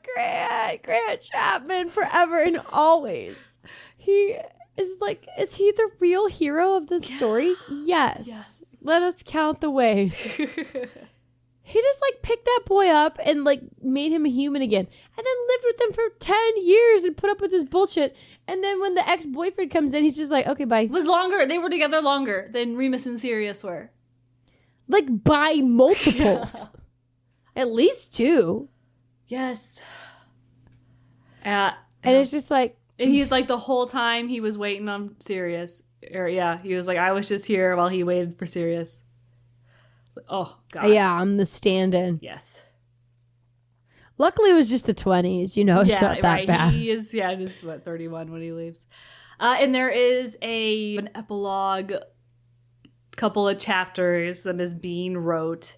Speaker 3: Grant Chapman forever and always. He is like, is he the real hero of the story? Yes. Let us count the ways. He just like picked that boy up and like made him a human again, and then lived with them for 10 years and put up with his bullshit. And then when the ex-boyfriend comes in, he's just like, okay, bye.
Speaker 2: It was longer. They were together longer than Remus and Sirius were.
Speaker 3: Like by multiples. Yeah. At least 2.
Speaker 2: Yes.
Speaker 3: And it's just like...
Speaker 2: And he's like the whole time he was waiting on Sirius. He was like, I was just here while he waited for Sirius. Oh, God.
Speaker 3: Yeah, I'm the stand-in.
Speaker 2: Yes.
Speaker 3: Luckily, it was just the 20s. You know, it's not that bad.
Speaker 2: He is, just 31 when he leaves. And there is an epilogue, couple of chapters that Ms. Bean wrote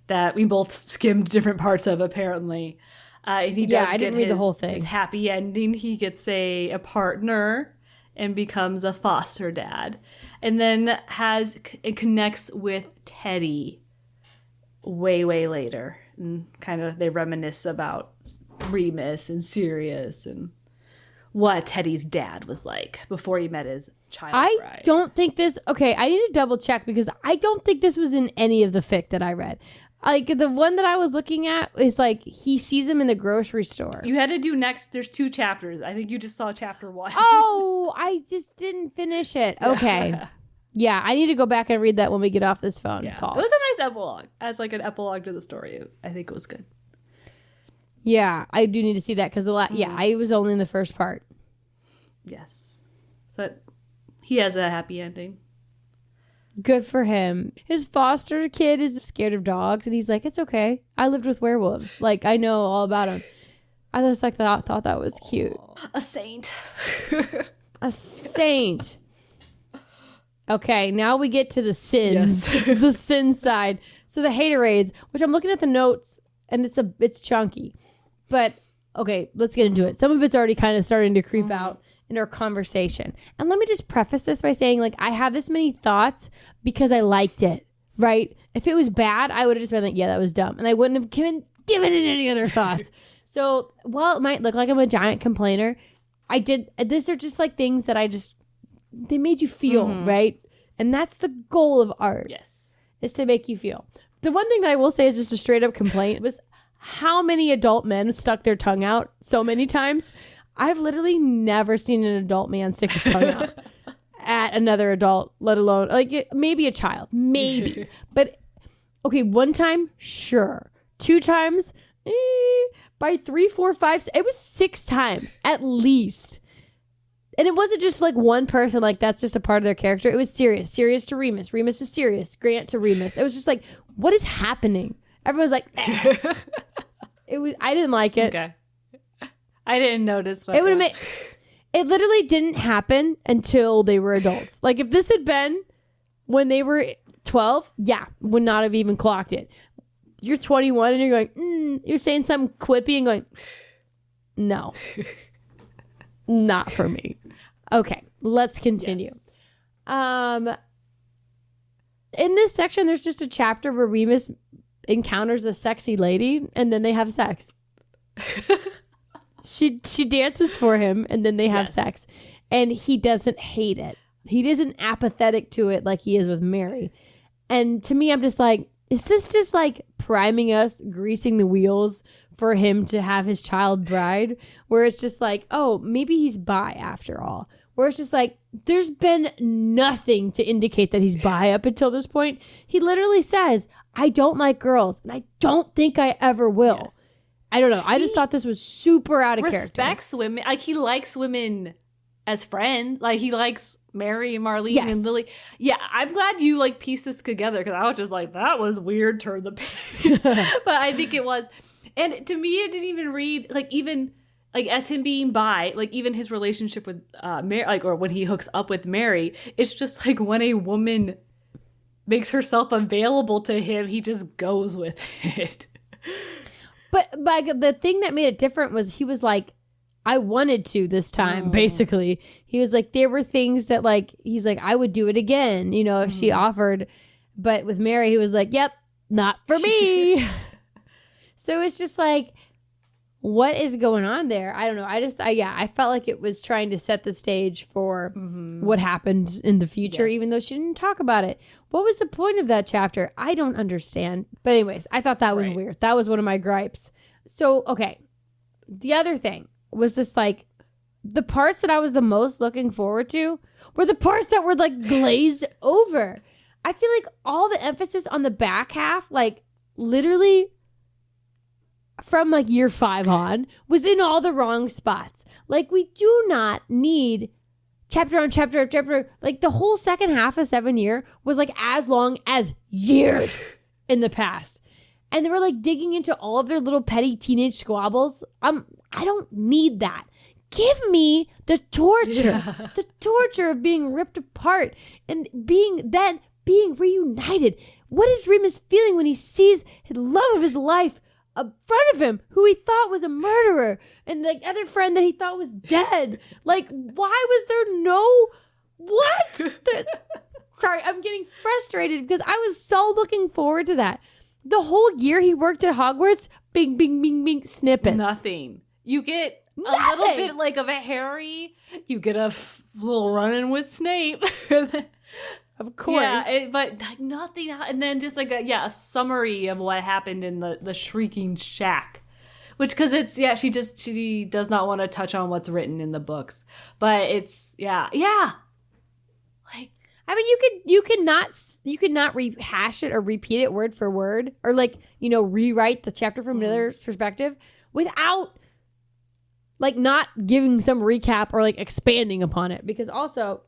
Speaker 2: that we both skimmed different parts of, apparently. And he does
Speaker 3: I didn't read the whole thing.
Speaker 2: His happy ending. He gets a partner and becomes a foster dad. And then it connects with Teddy way, way later. And kind of they reminisce about Remus and Sirius and what Teddy's dad was like before he met his child bride.
Speaker 3: I don't think this... Okay, I need to double check because I don't think this was in any of the fic that I read. Like, the one that I was looking at is like, he sees him in the grocery store.
Speaker 2: You had to do next... There's 2 chapters. I think you just saw chapter 1.
Speaker 3: Oh, I just didn't finish it. Okay. Yeah, I need to go back and read that when we get off this phone call.
Speaker 2: It was a nice epilogue. As like an epilogue to the story. I think it was good.
Speaker 3: Yeah, I do need to see that because I was only in the first part.
Speaker 2: Yes. So he has a happy ending.
Speaker 3: Good for him. His foster kid is scared of dogs, and he's like, it's okay. I lived with werewolves. Like, I know all about them. I just like thought that was cute.
Speaker 2: A saint.
Speaker 3: A saint. Okay, now we get to the sins. Yes. The sin side. So the haterades, which I'm looking at the notes, and it's chunky. But, okay, let's get into it. Some of it's already kind of starting to creep out in our conversation. And let me just preface this by saying, like, I have this many thoughts because I liked it, right? If it was bad, I would have just been like, yeah, that was dumb. And I wouldn't have given it any other thoughts. So while it might look like I'm a giant complainer, these are just like things that they made you feel, right? And that's the goal of art.
Speaker 2: Yes.
Speaker 3: Is to make you feel. The one thing that I will say is just a straight up complaint was how many adult men stuck their tongue out so many times. I've literally never seen an adult man stick his tongue out at another adult, let alone like maybe a child, maybe. But okay, one time, sure. 2 times, by 3, 4, 5, it was 6 times at least. And it wasn't just like one person, like that's just a part of their character. It was Sirius to Remus, Remus to Sirius, Grant to Remus. It was just like, what is happening? Everyone's like, it was. I didn't like it.
Speaker 2: Okay, I didn't notice.
Speaker 3: It would have made. It literally didn't happen until they were adults. Like if this had been when they were 12, yeah, would not have even clocked it. You're 21 and you're going, you're saying something quippy and going, no, not for me. Okay, let's continue. Yes. In this section, there's just a chapter where Remus encounters a sexy lady and then they have sex. She dances for him and then they have sex. And he doesn't hate it. He isn't apathetic to it like he is with Mary. And to me, I'm just like, is this just like priming us, greasing the wheels for him to have his child bride? Where it's just like, oh, maybe he's bi after all. Where it's just like, there's been nothing to indicate that he's bi up until this point. He literally says, I don't like girls and I don't think I ever will. Yes. I don't know. I just thought this was super out of character.
Speaker 2: Respects women. Like he likes women as friends. Like he likes Mary and Marlene and Lily. Yeah, I'm glad you like pieced this together because I was just like, that was weird, turn the page. But I think it was. And to me, it didn't even read like even like as him being bi, like even his relationship with Mary, like or when he hooks up with Mary, it's just like when a woman makes herself available to him, he just goes with it.
Speaker 3: But the thing that made it different was he was like, I wanted to this time, basically. He was like, there were things that like, he's like, I would do it again, you know, if she offered. But with Mary, he was like, yep, not for me. So it's just like, what is going on there? I don't know. I felt like it was trying to set the stage for what happened in the future, even though she didn't talk about it. What was the point of that chapter? I don't understand. But anyways, I thought that was weird. That was one of my gripes. So, okay. The other thing was just like the parts that I was the most looking forward to were the parts that were like glazed over. I feel like all the emphasis on the back half, like literally from like year 5 on, was in all the wrong spots. Like we do not need chapter on chapter, like the whole second half of 7 year was like as long as years in the past. And they were like digging into all of their little petty teenage squabbles. I don't need that. Give me the torture, the torture of being ripped apart and being reunited. What is Remus feeling when he sees his love of his life in front of him, who he thought was a murderer, and the other friend that he thought was dead? Like, why was there no what? Sorry, I'm getting frustrated because I was so looking forward to that. The whole year he worked at Hogwarts, bing, bing, bing, bing, snippets.
Speaker 2: Nothing. You get a little bit like of a Harry. You get a little run-in with Snape.
Speaker 3: Of course.
Speaker 2: Yeah, but like nothing. And then just like a summary of what happened in the Shrieking Shack. Which, because it's, she does not want to touch on what's written in the books. But it's, like,
Speaker 3: I mean, you could not rehash it or repeat it word for word or like, you know, rewrite the chapter from another perspective without like not giving some recap or like expanding upon it. Because also,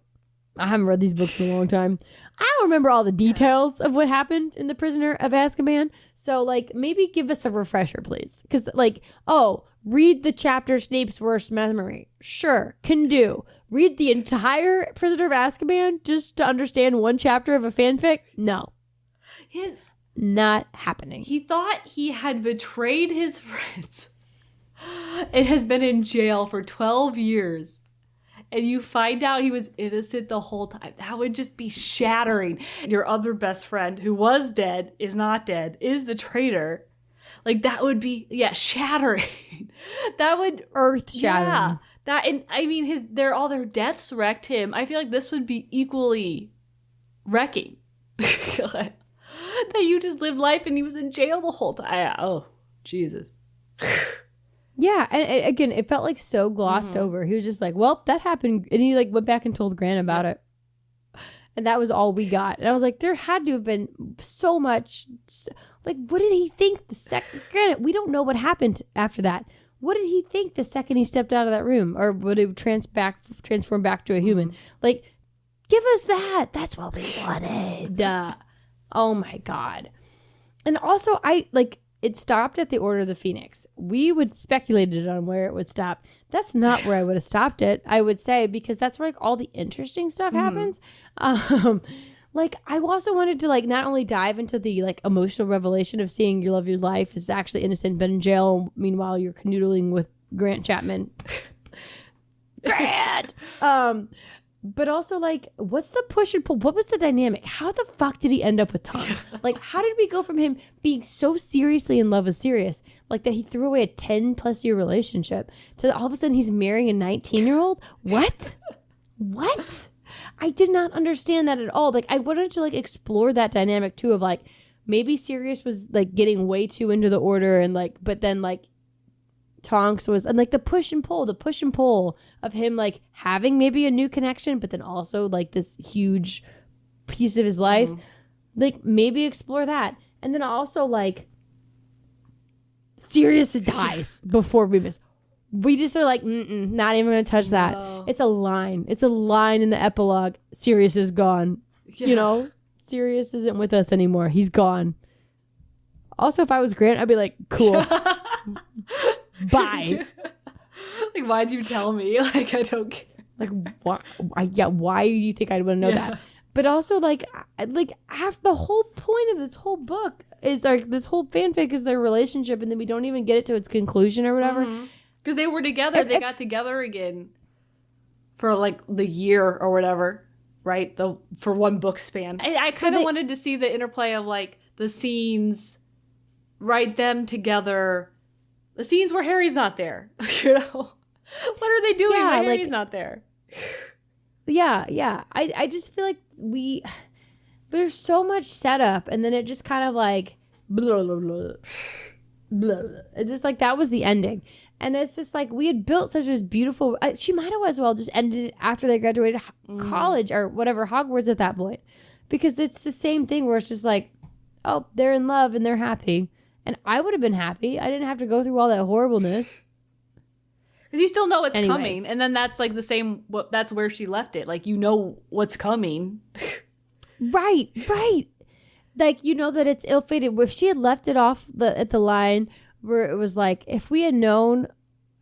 Speaker 3: I haven't read these books in a long time. I don't remember all the details of what happened in The Prisoner of Azkaban. So like maybe give us a refresher, please. Because like, read the chapter Snape's worst memory. Sure, can do. Read the entire Prisoner of Azkaban just to understand one chapter of a fanfic? No. Not happening.
Speaker 2: He thought he had betrayed his friends. It has been in jail for 12 years. And you find out he was innocent the whole time. That would just be shattering. Your other best friend, who was dead, is not dead, is the traitor. Like, that would be, shattering. That would...
Speaker 3: Earth-shattering.
Speaker 2: Yeah. That, and I mean, all their deaths wrecked him. I feel like this would be equally wrecking. That you just lived life and he was in jail the whole time. Oh, Jesus.
Speaker 3: Yeah, and again, it felt like so glossed over. He was just like, well, that happened. And he like went back and told Grant about it. And that was all we got. And I was like, there had to have been so much. Like, what did he think the second? Granted, we don't know what happened after that. What did he think the second he stepped out of that room? Or would it transform back to a human? Like, give us that. That's what we wanted. Oh my God. And also, it stopped at the Order of the Phoenix. We would speculated on where it would stop. That's not where I would have stopped it, I would say, because that's where like all the interesting stuff happens. Like, I also wanted to like not only dive into the like emotional revelation of seeing your love of your life is actually innocent, been in jail. Meanwhile, you're canoodling with Grant Chapman. Grant! But also, like, what's the push and pull? What was the dynamic? How the fuck did he end up with Tom? Like, how did we go from him being so seriously in love with Sirius, like that he threw away a 10+ year relationship, to all of a sudden he's marrying a 19-year-old? What? What? I did not understand that at all. Like, I wanted to, like, explore that dynamic, too, of, like, maybe Sirius was, like, getting way too into the Order and, like, but then, like, Tonks was, and like the push and pull of him like having maybe a new connection, but then also like this huge piece of his life. Like, maybe explore that. And then also like Sirius dies before Remus. We just are like, not even gonna touch that.
Speaker 2: No.
Speaker 3: It's a line in the epilogue. Sirius is gone. You know, Sirius isn't with us anymore. He's gone. Also, if I was Grant, I'd be like, cool. Bye.
Speaker 2: Like, why'd you tell me? Like, I don't care.
Speaker 3: Like, why do you think I'd want to know that? But also, like half the whole point of this whole book is like this whole fanfic is their relationship, and then we don't even get it to its conclusion or whatever.
Speaker 2: Because they were together. They got together again for like the year or whatever, right? For one book span. I kind of wanted to see the interplay of like the scenes, right? Them together. The scenes where Harry's not there, you know? What are they doing when Harry's not there?
Speaker 3: Yeah. I just feel like there's so much setup, and then it just kind of like, blah, blah, blah, blah. It's just like, that was the ending. And it's just like, we had built such this beautiful, she might have as well just ended it after they graduated college or whatever, Hogwarts at that point. Because it's the same thing where it's just like, oh, they're in love and they're happy. And I would have been happy. I didn't have to go through all that horribleness.
Speaker 2: Because you still know it's coming. And then that's like the same, that's where she left it. Like, you know what's coming.
Speaker 3: Right. Like, you know that it's ill-fated. If she had left it off at the line where it was like, if we had known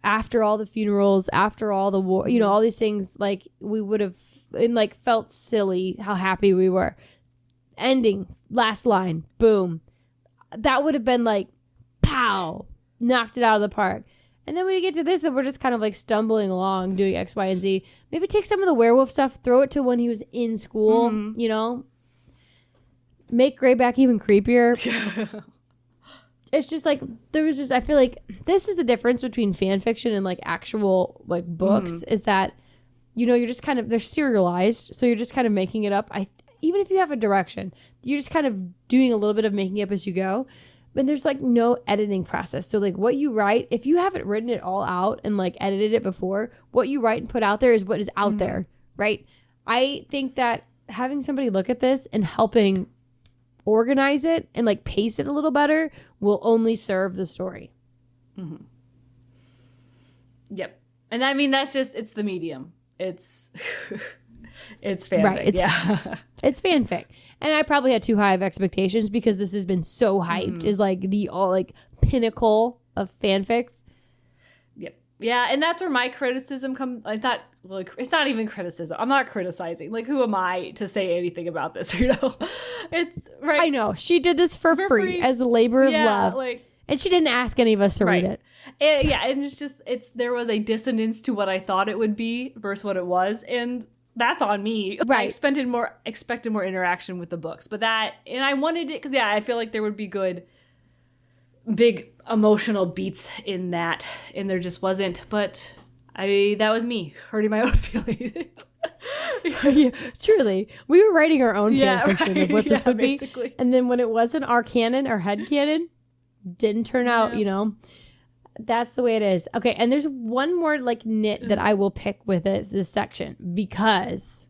Speaker 3: after all the funerals, after all the war, you know, all these things, like, we would have felt silly how happy we were. Ending, last line, boom. That would have been like, pow, knocked it out of the park. And then when you get to this, and we're just kind of like stumbling along, doing X, Y, and Z. Maybe take some of the werewolf stuff, throw it to when he was in school, you know? Make Greyback even creepier. It's just like, I feel like this is the difference between fan fiction and like actual like books, is that, you know, you're just kind of, they're serialized. So you're just kind of making it up. Even if you have a direction, you're just kind of doing a little bit of making up as you go. And there's like no editing process. So like what you write, if you haven't written it all out and like edited it before, what you write and put out there is what is out there, right? I think that having somebody look at this and helping organize it and like pace it a little better will only serve the story.
Speaker 2: Yep. And I mean, that's just, it's the medium. It's fanfic.
Speaker 3: Right. It's fanfic. And I probably had too high of expectations because this has been so hyped is like the all like pinnacle of fanfics.
Speaker 2: Yep. Yeah. And that's where my criticism comes. It's not even criticism. I'm not criticizing. Like, who am I to say anything about this? You know, it's right.
Speaker 3: I know she did this for free as a labor of love. And she didn't ask any of us to read it.
Speaker 2: And it's just, there was a dissonance to what I thought it would be versus what it was. And that's on me.
Speaker 3: Right.
Speaker 2: I expected more interaction with the books. But and I wanted it, because I feel like there would be good, big emotional beats in that. And there just wasn't. But that was me hurting my own feelings.
Speaker 3: Yeah, truly. We were writing our own fan fiction of what this would
Speaker 2: basically
Speaker 3: be. And then when it wasn't our canon, our head canon, didn't turn out, you know. That's the way it is. Okay, and there's one more like nit that I will pick with this section, because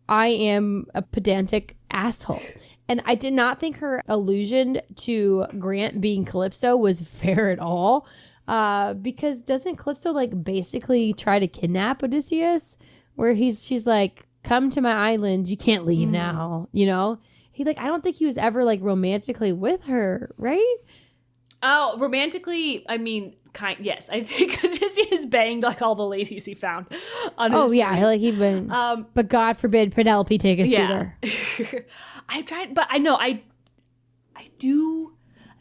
Speaker 3: I am a pedantic asshole. And I did not think her allusion to Grant being Calypso was fair at all. Because doesn't Calypso like basically try to kidnap Odysseus? Where she's like, come to my island, you can't leave now, you know? I don't think he was ever like romantically with her, right?
Speaker 2: Oh, romantically, I mean, yes. I think Odysseus banged like all the ladies he found on his journey.
Speaker 3: Like he went, but God forbid Penelope take a suitor.
Speaker 2: I tried, but I know, I do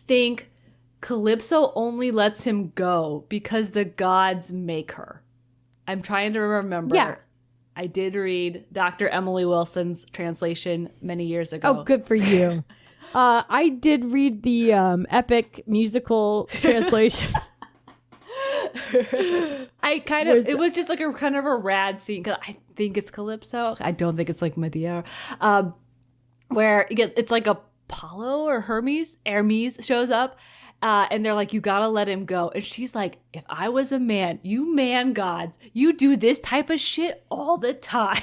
Speaker 2: think Calypso only lets him go because the gods make her. I'm trying to remember. Yeah. I did read Dr. Emily Wilson's translation many years ago.
Speaker 3: Oh, good for you. I did read the epic musical translation.
Speaker 2: It was just like a kind of a rad scene because I think it's Calypso. I don't think it's like Medea. Where it's like Apollo or Hermes shows up. And they're like, you gotta let him go. And she's like, if I was a man, you man gods, you do this type of shit all the time.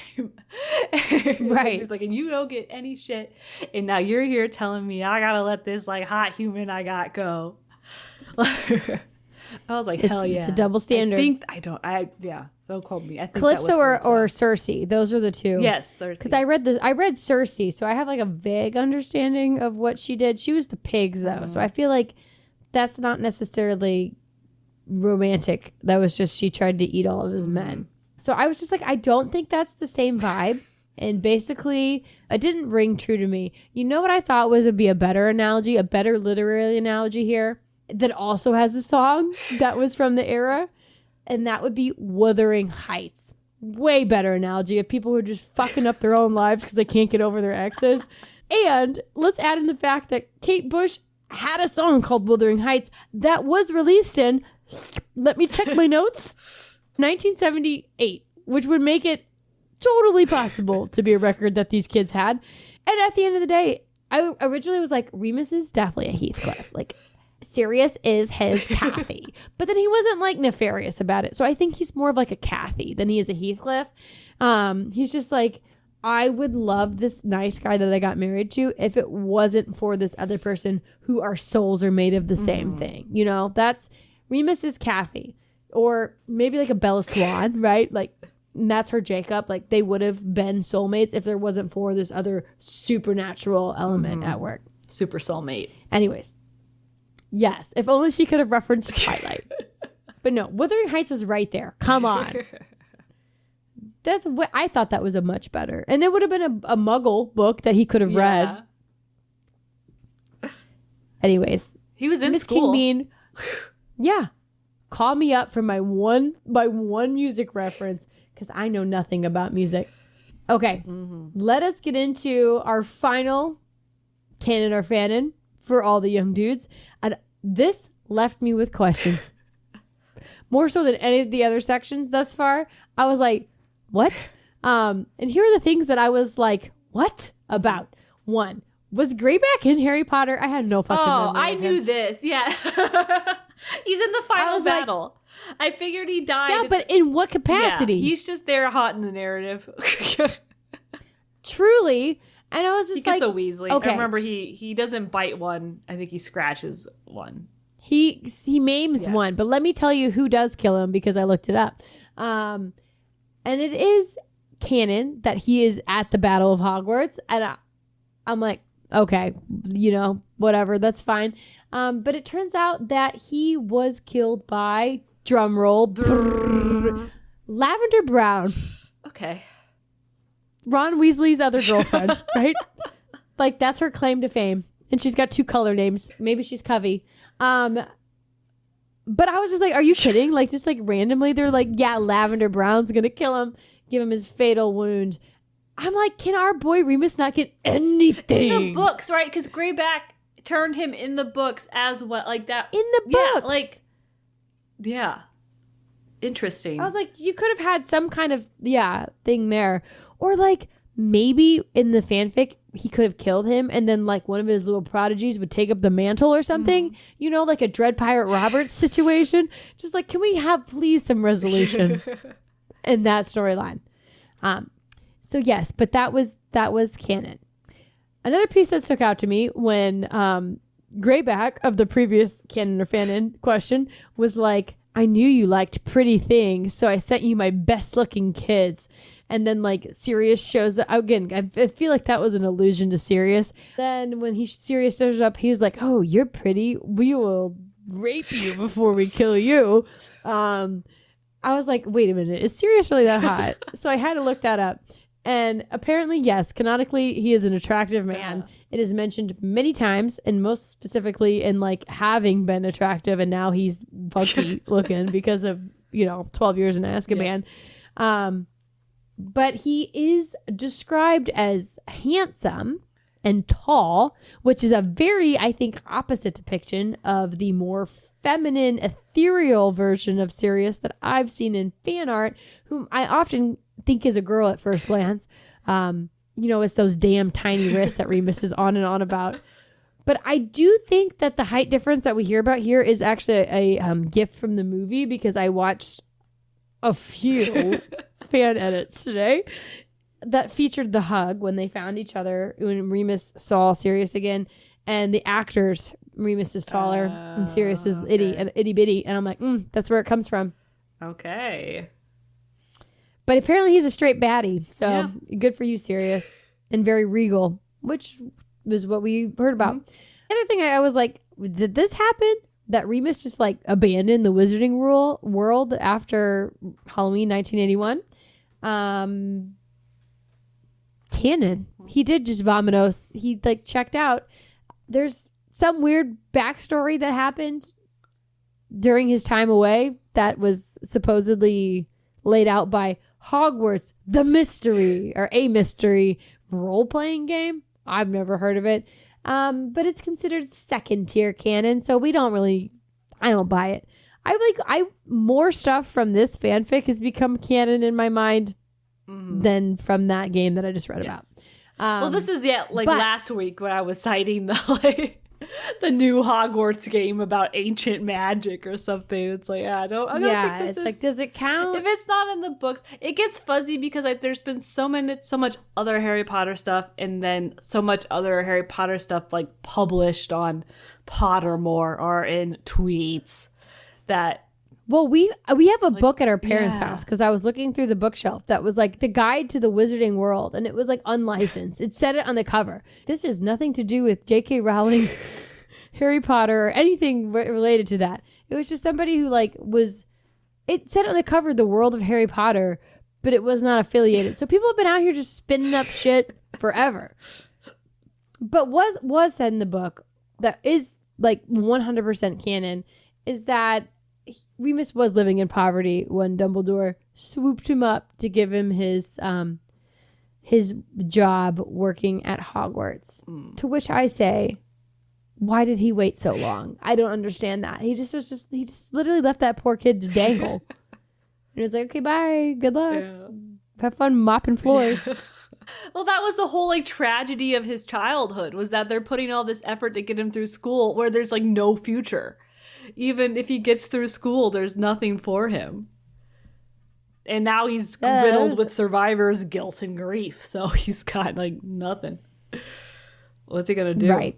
Speaker 2: Right. She's like, and you don't get any shit. And now you're here telling me I gotta let this like hot human I got go. I was like, hell yeah.
Speaker 3: It's a double standard.
Speaker 2: Don't quote me. I think
Speaker 3: Calypso or Circe. Those are the two.
Speaker 2: Yes, Circe.
Speaker 3: Because I read Circe, so I have like a vague understanding of what she did. She was the pigs though. So I feel like that's not necessarily romantic. That was just she tried to eat all of his men. So I was just like, I don't think that's the same vibe. And basically, it didn't ring true to me. You know what I thought would be a better analogy, a better literary analogy here that also has a song that was from the era? And that would be Wuthering Heights. Way better analogy of people who are just fucking up their own lives because they can't get over their exes. And let's add in the fact that Kate Bush had a song called Wuthering Heights that was released in, let me check my notes, 1978, which would make it totally possible to be a record that these kids had. And at the end of the day, I originally was like, Remus is definitely a Heathcliff. Like, Sirius is his Kathy. But then he wasn't like nefarious about it. So I think he's more of like a Kathy than he is a Heathcliff. He's just like, I would love this nice guy that I got married to if it wasn't for this other person who our souls are made of the same thing. You know, that's Remus is Kathy, or maybe like a Bella Swan, right? Like, and that's her Jacob. Like, they would have been soulmates if there wasn't for this other supernatural element at work.
Speaker 2: Super soulmate.
Speaker 3: Anyways, yes, if only she could have referenced Twilight. But no, Wuthering Heights was right there. Come on. That's what I thought. That was a much better, and it would have been a Muggle book that he could have read. Anyways,
Speaker 2: he was in
Speaker 3: Miss
Speaker 2: school.
Speaker 3: King Bean, yeah, call me up for my one music reference because I know nothing about music. Okay, let us get into our final canon or fanon for all the young dudes, and this left me with questions more so than any of the other sections thus far. I was like, what? And here are the things that I was like, what about? One, was Greyback in Harry Potter? I had no fucking memory
Speaker 2: I
Speaker 3: of
Speaker 2: knew
Speaker 3: him.
Speaker 2: this. Yeah. He's in the final battle. Like, I figured he died.
Speaker 3: Yeah, but in what capacity?
Speaker 2: Yeah, he's just there hot in the narrative.
Speaker 3: Truly. And I was just
Speaker 2: he
Speaker 3: like,
Speaker 2: gets a Weasley.
Speaker 3: Okay.
Speaker 2: I remember he doesn't bite one. I think he scratches one.
Speaker 3: He maims one. But let me tell you who does kill him because I looked it up. And it is canon that he is at the Battle of Hogwarts. And I'm like, okay, you know, whatever, that's fine. But it turns out that he was killed by, drumroll, Lavender Brown.
Speaker 2: Okay.
Speaker 3: Ron Weasley's other girlfriend, right? Like, that's her claim to fame. And she's got 2 color names. Maybe she's Covey. But I was just like, are you kidding? Like, just like randomly, they're like, yeah, Lavender Brown's going to kill him, give him his fatal wound. I'm like, can our boy Remus not get anything?
Speaker 2: In the books, right? Because Greyback turned him in the books as what? Like that.
Speaker 3: In the books.
Speaker 2: Yeah, like, yeah. Interesting.
Speaker 3: I was like, you could have had some kind of, thing there. Or like, maybe in the fanfic, he could have killed him and then like one of his little prodigies would take up the mantle or something, you know, like a Dread Pirate Roberts situation. Just like, can we have please some resolution in that storyline? So yes, but that was canon. Another piece that stuck out to me when Grayback of the previous canon or fanon question was like, I knew you liked pretty things, so I sent you my best looking kids. And then like Sirius shows up again. I feel like that was an allusion to Sirius. Then when Sirius shows up, he was like, oh, you're pretty. We will rape you before we kill you. I was like, wait a minute, is Sirius really that hot? So I had to look that up. And apparently, yes, canonically, he is an attractive man. Yeah. It is mentioned many times, and most specifically in like having been attractive, and now he's funky looking because of, 12 years in Azkaban. Yeah. But he is described as handsome and tall, which is a very, I think, opposite depiction of the more feminine, ethereal version of Sirius that I've seen in fan art, whom I often think is a girl at first glance. It's those damn tiny wrists that Remus is on and on about. But I do think that the height difference that we hear about here is actually a gift from the movie, because I watched a few fan edits today that featured the hug when they found each other, when Remus saw Sirius again, and the actors, Remus is taller and Sirius is itty bitty, and I'm like, that's where it comes from. Okay. But apparently he's a straight baddie, so good for you, Sirius, and very regal, which was what we heard about. Mm-hmm. The other thing I was like, did this happen? That Remus just like abandoned the wizarding world after Halloween 1981? Canon. He did just vominos. He like checked out. There's some weird backstory that happened during his time away that was supposedly laid out by Hogwarts, the mystery or a mystery role-playing game. I've never heard of it. But it's considered second tier canon, so I don't buy it. More stuff from this fanfic has become canon in my mind than from that game that I just read about.
Speaker 2: Well, this is last week when I was citing the new Hogwarts game about ancient magic or something. It's like, I don't think this is,
Speaker 3: does it count?
Speaker 2: If it's not in the books, it gets fuzzy because there's been so much other Harry Potter stuff, and then so much other Harry Potter stuff like published on Pottermore or in tweets that.
Speaker 3: Well, we have a book at our parents' house, because I was looking through the bookshelf that was like the guide to the wizarding world, and it was like unlicensed. It said it on the cover. This has nothing to do with J.K. Rowling, Harry Potter, or anything related to that. It was just somebody who it said on the cover the world of Harry Potter, but it was not affiliated. So people have been out here just spinning up shit forever. But was said in the book that is like 100% canon is that Remus was living in poverty when Dumbledore swooped him up to give him his job working at Hogwarts. To which I say, why did he wait so long? I don't understand that. He just literally left that poor kid to dangle. And he was like, okay, bye, good luck. Yeah. Have fun mopping floors.
Speaker 2: Well, that was the whole tragedy of his childhood, was that they're putting all this effort to get him through school where there's no future. Even if he gets through school, there's nothing for him. And now he's riddled with survivor's guilt and grief. So he's got nothing. What's he going to do?
Speaker 3: Right.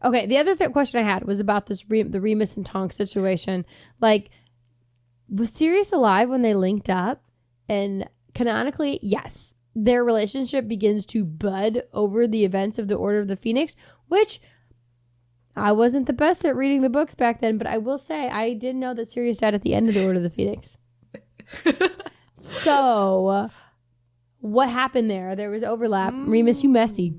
Speaker 3: Okay, the other question I had was about the Remus and Tonks situation. Was Sirius alive when they linked up? And canonically, yes. Their relationship begins to bud over the events of the Order of the Phoenix, which I wasn't the best at reading the books back then, but I will say I did know that Sirius died at the end of the Order of the Phoenix. So, what happened there? There was overlap. Remus, you messy.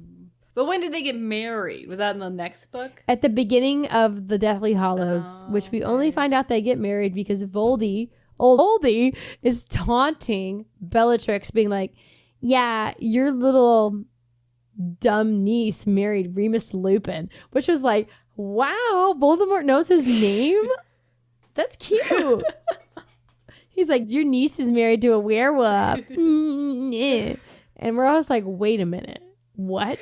Speaker 2: But when did they get married? Was that in the next book?
Speaker 3: At the beginning of the Deathly Hallows, which we only find out they get married because Voldy, old Voldy, is taunting Bellatrix, being like, yeah, your little dumb niece married Remus Lupin, which was like, wow, Voldemort knows his name? That's cute. He's like, your niece is married to a werewolf. And we're always like, wait a minute. What?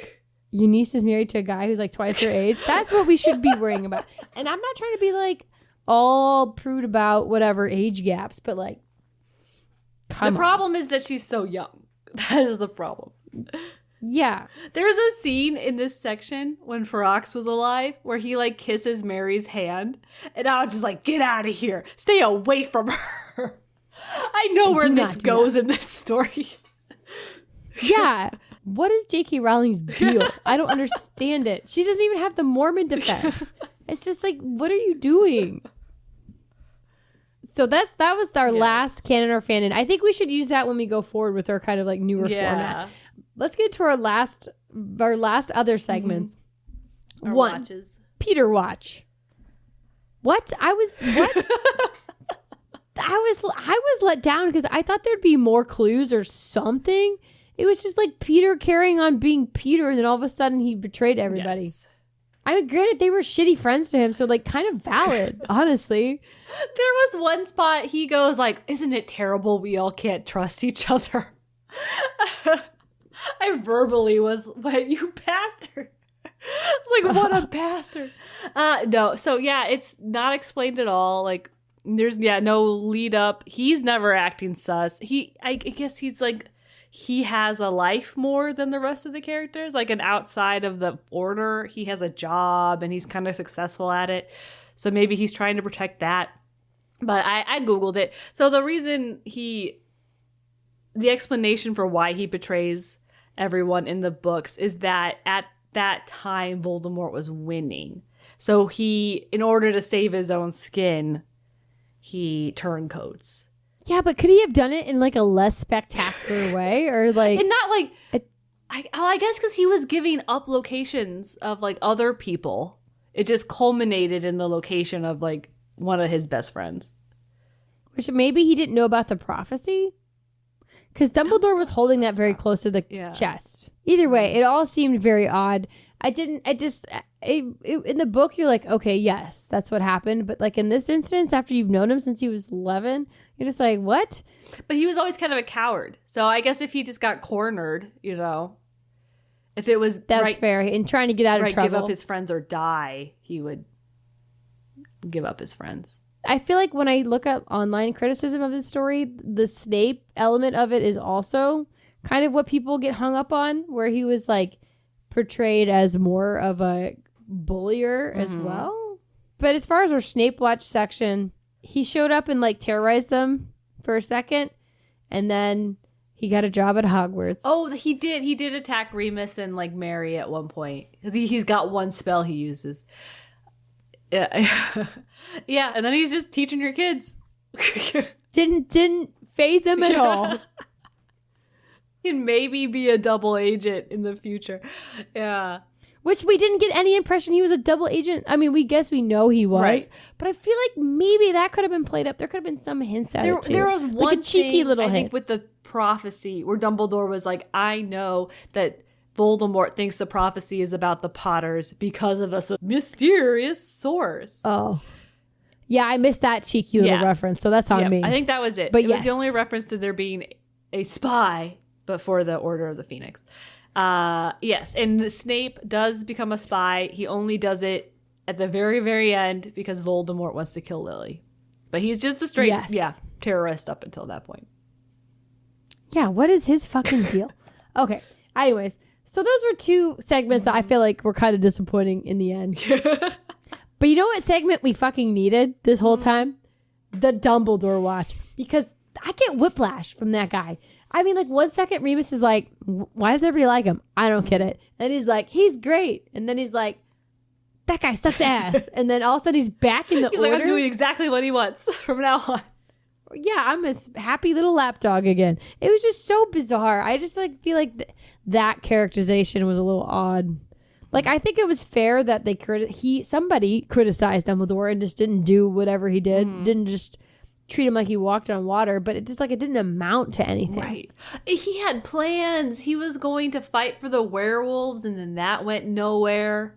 Speaker 3: Your niece is married to a guy who's twice her age? That's what we should be worrying about. And I'm not trying to be all prude about whatever age gaps, but Come
Speaker 2: the problem is that she's so young. That is the problem.
Speaker 3: Yeah.
Speaker 2: There's a scene in this section when Ferox was alive where he like kisses Mary's hand, and I was just like, get out of here. Stay away from her. I know where this goes in this story.
Speaker 3: Yeah. What is J.K. Rowling's deal? I don't understand it. She doesn't even have the Mormon defense. It's just like, what are you doing? So that was our last canon or fanon. I think we should use that when we go forward with our kind of like newer format. Let's get to our last other segments.
Speaker 2: Our watches.
Speaker 3: Peter watch. What? I was let down because I thought there'd be more clues or something. It was just like Peter carrying on being Peter, and then all of a sudden he betrayed everybody. Yes. I mean, granted, they were shitty friends to him, so like kind of valid, honestly.
Speaker 2: There was one spot he goes like, isn't it terrible we all can't trust each other? I verbally was like, you bastard. It's like, what a bastard. No, so yeah, it's not explained at all. Like, there's no lead up. He's never acting sus. I guess he's like, he has a life more than the rest of the characters. Like, an outside of the order, he has a job and he's kind of successful at it. So maybe he's trying to protect that. But I Googled it. So the reason the explanation for why he betrays everyone in the books is that at that time Voldemort was winning. So he, in order to save his own skin, he turncoats.
Speaker 3: Yeah, but could he have done it in like a less spectacular way, or like,
Speaker 2: and not like I guess because he was giving up locations of like other people. It just culminated in the location of like one of his best friends.
Speaker 3: Which maybe he didn't know about the prophecy, because Dumbledore was holding that very close to the chest. Either way, it all seemed very odd. In the book, you're like, okay, yes, that's what happened. But like in this instance, after you've known him since he was 11, you're just like, what?
Speaker 2: But he was always kind of a coward. So I guess if he just got cornered, if it was
Speaker 3: that's fair. And trying to get out of trouble,
Speaker 2: give up his friends or die, he would give up his friends.
Speaker 3: I feel like when I look at online criticism of this story, the Snape element of it is also kind of what people get hung up on, where he was like portrayed as more of a bullier as well. But as far as our Snape watch section, he showed up and like terrorized them for a second, and then he got a job at Hogwarts.
Speaker 2: Oh, he did attack Remus and like Mary at one point. He's got one spell he uses. Yeah, and then he's just teaching your kids.
Speaker 3: Didn't phase him at all.
Speaker 2: Can maybe be a double agent in the future. Yeah.
Speaker 3: Which we didn't get any impression he was a double agent. I mean, we know he was. Right. But I feel like maybe that could have been played up. There could have been some hints at it too.
Speaker 2: There was one
Speaker 3: like a cheeky
Speaker 2: thing,
Speaker 3: little hint.
Speaker 2: I think with the prophecy where Dumbledore was like, I know that Voldemort thinks the prophecy is about the Potters because of a mysterious source.
Speaker 3: Oh. Yeah, I missed that cheeky little reference, so that's on me.
Speaker 2: I think that was it. But it was the only reference to there being a spy before the Order of the Phoenix. Yes, and Snape does become a spy. He only does it at the very, very end because Voldemort wants to kill Lily. But he's just a straight, terrorist up until that point. Yeah, what is his fucking deal? Okay, anyways. So those were two segments that I feel like were kind of disappointing in the end. But you know what segment we fucking needed this whole time? The Dumbledore watch. Because I get whiplash from that guy. I mean, like, 1 second Remus is like, why does everybody like him? I don't get it. And he's like, he's great. And then he's like, that guy sucks ass. And then all of a sudden he's back in the order. Like, I'm doing exactly what he wants from now on.
Speaker 3: Yeah, I'm a happy little lapdog again. It was just so bizarre. I just like feel like that characterization was a little odd. Like, I think it was fair that somebody criticized Dumbledore and just didn't do whatever he did. Didn't just treat him like he walked on water, but it just like it didn't amount to anything.
Speaker 2: Right. He had plans. He was going to fight for the werewolves, and then that went nowhere.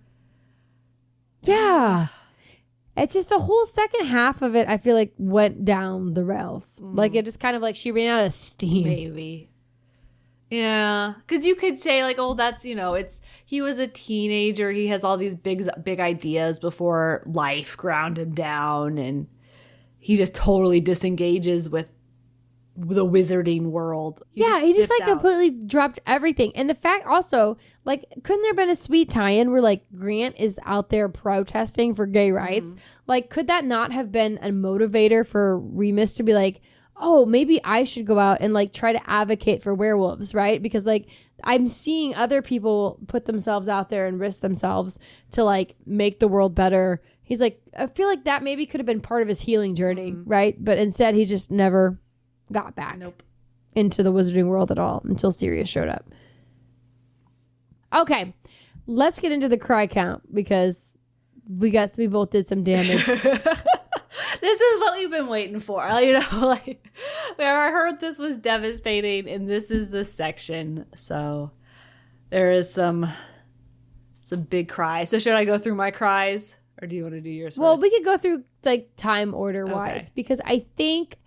Speaker 3: Yeah. It's just the whole second half of it, I feel like, went down the rails. Like, it just kind of like she ran out of steam.
Speaker 2: Maybe. Yeah. Because you could say, like, oh, that's, he was a teenager. He has all these big ideas before life ground him down. And he just totally disengages with the wizarding world.
Speaker 3: He just like
Speaker 2: out.
Speaker 3: completely dropped everything. And the fact also, like, couldn't there have been a sweet tie-in where like Grant is out there protesting for gay rights? Like, could that not have been a motivator for Remus to be like, oh, maybe I should go out and like try to advocate for werewolves, right? Because like I'm seeing other people put themselves out there and risk themselves to like make the world better. He's like, I feel like that maybe could have been part of his healing journey, right? But instead he just never got back into the wizarding world at all until Sirius showed up. Okay, let's get into the cry count because we both did some damage.
Speaker 2: This is what we've been waiting for. You know, like where I heard this was devastating, and this is the section. So there is some big cries. So should I go through my cries, or do you want to do yours?
Speaker 3: Well,
Speaker 2: first?
Speaker 3: we could go through like time order wise because I think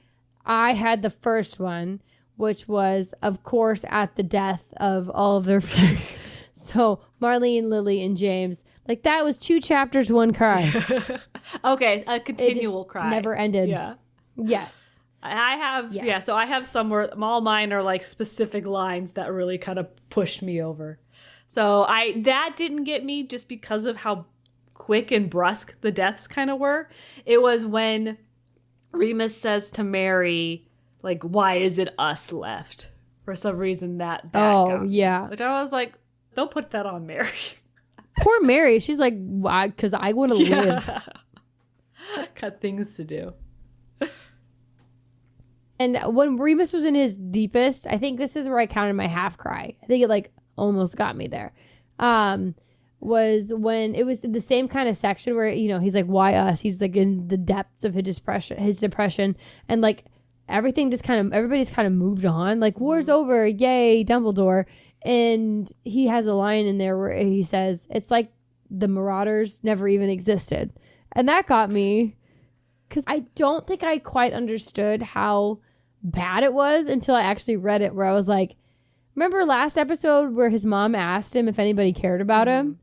Speaker 3: I had the first one, which was, of course, at the death of all of their friends. So Marlene, Lily, and James, like that was 2 chapters, 1 cry.
Speaker 2: Okay, a continual cry.
Speaker 3: Never ended.
Speaker 2: Yeah.
Speaker 3: Yes.
Speaker 2: I have, so I have some where all mine are like specific lines that really kind of pushed me over. So that didn't get me just because of how quick and brusque the deaths kind of were. It was when Remus says to Mary, like, why is it us left? For some reason that got me.
Speaker 3: Yeah.
Speaker 2: Which I was like, don't put that on Mary.
Speaker 3: Poor Mary. She's like, why? Because I want to live.
Speaker 2: Got things to do.
Speaker 3: And when Remus was in his deepest, I think this is where I counted my half cry. I think it like almost got me there. Was when it was the same kind of section where, you know, he's like, why us? He's like in the depths of his depression. And like everybody's kind of moved on. Like, war's over. Yay, Dumbledore. And he has a line in there where he says, it's like the Marauders never even existed. And that got me because I don't think I quite understood how bad it was until I actually read it, where I was like, remember last episode where his mom asked him if anybody cared about him?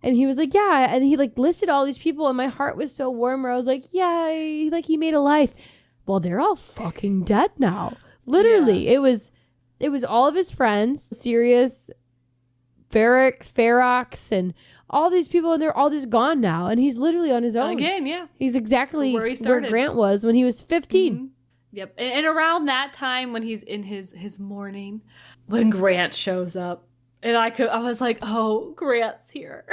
Speaker 3: And he was like, yeah. And he like listed all these people, and my heart was so warm where I was like, yeah, he made a life. Well, they're all fucking dead now. Literally. Yeah. It was all of his friends, Sirius, Ferox, and all these people, and they're all just gone now. And he's literally on his own.
Speaker 2: Again, yeah.
Speaker 3: He's exactly where Grant was when he was 15.
Speaker 2: Mm-hmm. Yep. And around that time when he's in his mourning, when Grant shows up, and I was like, oh, Grant's here.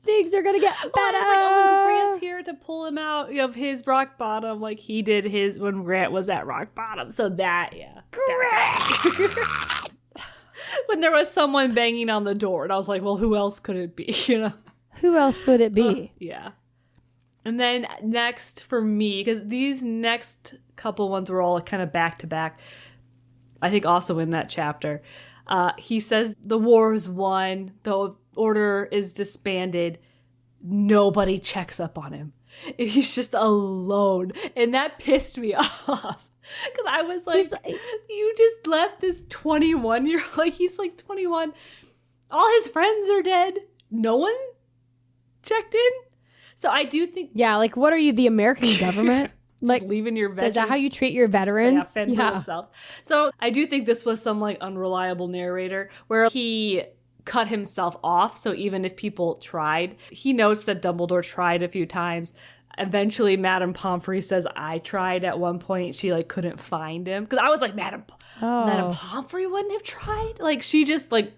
Speaker 3: Things are going to get better.
Speaker 2: Grant's here to pull him out of his rock bottom like he did his when Grant was at rock bottom. So that, yeah. Grant! When there was someone banging on the door, and I was like, well, who else could it be? You know?
Speaker 3: Who else would it be?
Speaker 2: Yeah. And then next for me, because these next couple ones were all kind of back to back, I think also in that chapter, he says the war is won, the order is disbanded, nobody checks up on him. And he's just alone. And that pissed me off. Because I was like, you just left this 21-year-old, like he's like 21. All his friends are dead. No one checked in. So I do think...
Speaker 3: Yeah, like what are you, the American government? Like
Speaker 2: leaving your veterans.
Speaker 3: Is that how you treat your veterans?
Speaker 2: For himself. So I do think this was some like unreliable narrator where he cut himself off. So even if people tried, he notes that Dumbledore tried a few times. Eventually, Madame Pomfrey says, I tried at one point. She like couldn't find him. Because I was like, Madame Pomfrey wouldn't have tried? Like she just like